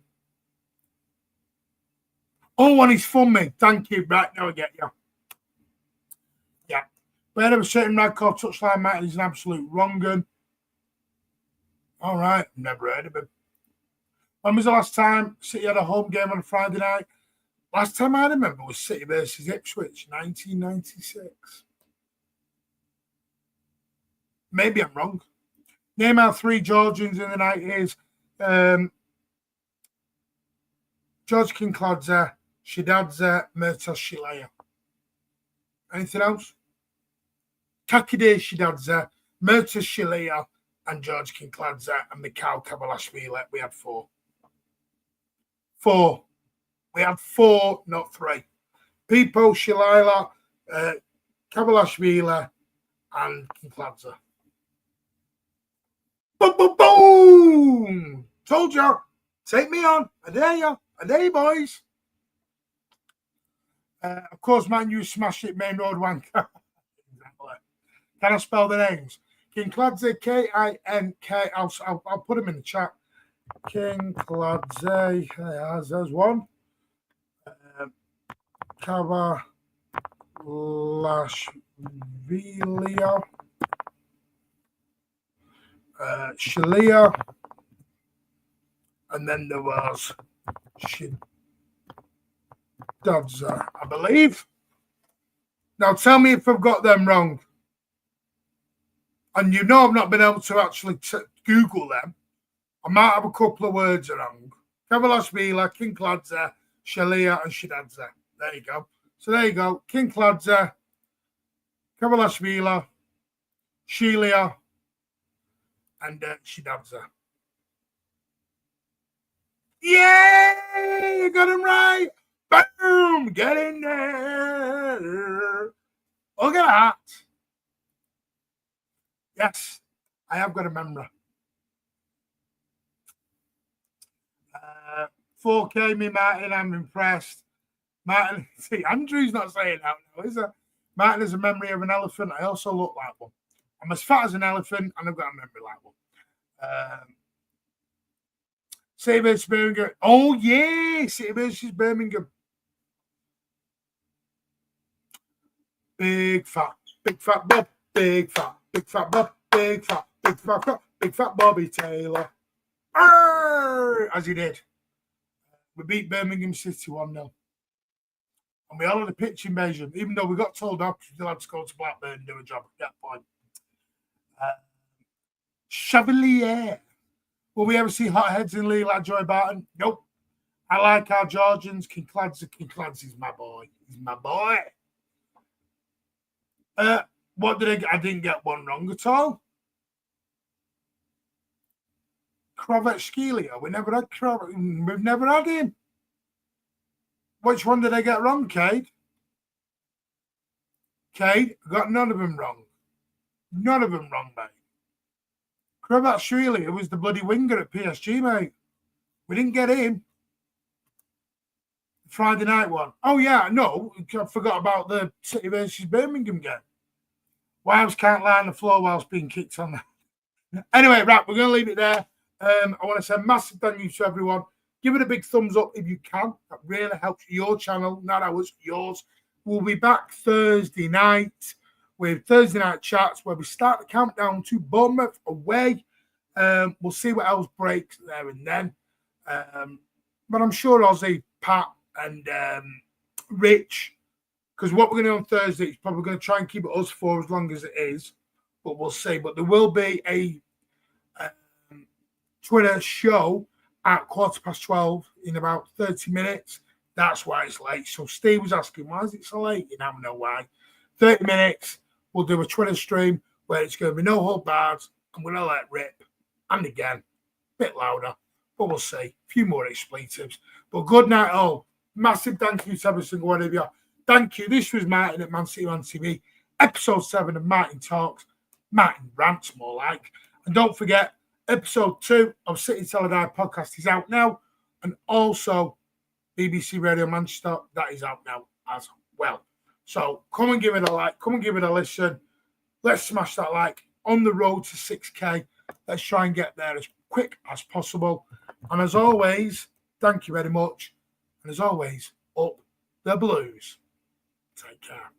Oh, and he's fun me. Thank you. Right, now I get you. Yeah. But head of a certain record touchline, Matt, he's an absolute wrong gun. All right. Never heard of him. When was the last time City had a home game on a Friday night? Last time I remember was City versus Ipswich, 1996. Maybe I'm wrong. Name out 3 Georgians in the 90s. George Kinkladze, Shidadze, Murtaza Shilaya. Anything else? Kakide Shidadze, Murtaza Shilaya, and George Kinkladze, and Mikhail Kabalashvili. We had 4. 4. We had 4, not 3. Pipo, Shilaya, Kabalashvili, and Kinkladze. Boom, boom, boom! Boom! Told you. Take me on. I dare you. I dare you, boys. Of course, Man U smashed it, Main Road Wanker. Can I spell the names? Kinkladze, K-I-N-K. I'll put them in the chat. Kinkladze, there's one. Kavalashvilia. Shalia. And then there was Shidadza, I believe. Now tell me if I've got them wrong. And you know I've not been able to actually Google them. I might have a couple of words wrong. Kavalashvila, Kinkladze, Shalia, and Shidadza. There you go. So there you go. Kinkladze, Kavalashvila, Shelia, and Shidadza. Yay! You got him right. Boom! Get in there. Look at that. Yes, I have got a memory. 4K, me, Martin, I'm impressed. Martin, see, Andrew's not saying that now, is it? Martin has a memory of an elephant. I also look like one. I'm as fat as an elephant, and I've got a memory like one. City versus Birmingham. Oh, yeah, City versus Birmingham. Big fat Bob, big fat Bob, big fat Bobby Taylor. Arr! As he did. We beat Birmingham City 1-0. And we all had a pitch invasion, even though we got told off, we still had to go to Blackburn and do a job at that point. Chevalier. Will we ever see hotheads in Lee like Joy Barton? Nope. I like our Georgians. Kinkladze's my boy. He's my boy. What did I get? I didn't get one wrong at all. Kravetskelia. We've never had him. Which one did I get wrong, Cade? Cade, I got none of them wrong. None of them wrong, mate. Kravetskelia was the bloody winger at PSG, mate. We didn't get him. Friday night one. Oh, yeah, no. I forgot about the City versus Birmingham game. Wives can't lie on the floor whilst being kicked on. Anyway, right, we're going to leave it there. I want to say a massive thank you to everyone. Give it a big thumbs up if you can. That really helps your channel, not ours, yours. We'll be back Thursday night with Thursday night chats where we start the countdown to Bournemouth away. We'll see what else breaks there and then. But I'm sure Ozzy, Pat, and Rich, because what we're going to do on Thursday is probably going to try and keep it us for as long as it is. But we'll see. But there will be a Twitter show at 12:15 in about 30 minutes. That's why it's late. So Steve was asking, why is it so late? You never know why. 30 minutes, we'll do a Twitter stream where it's going to be no hold bars. I'm going to let rip. And again, a bit louder. But we'll see. A few more expletives. But good night all. Massive thank you to every single one of you. Thank you. This was Martin at Man City on TV. Episode 7 of Martin Talks. Martin Rants, more like. And don't forget, episode 2 of City Till I Die podcast is out now. And also BBC Radio Manchester, that is out now as well. So come and give it a like. Come and give it a listen. Let's smash that like. On the road to 6K. Let's try and get there as quick as possible. And as always, thank you very much. And as always, up the Blues. Take care.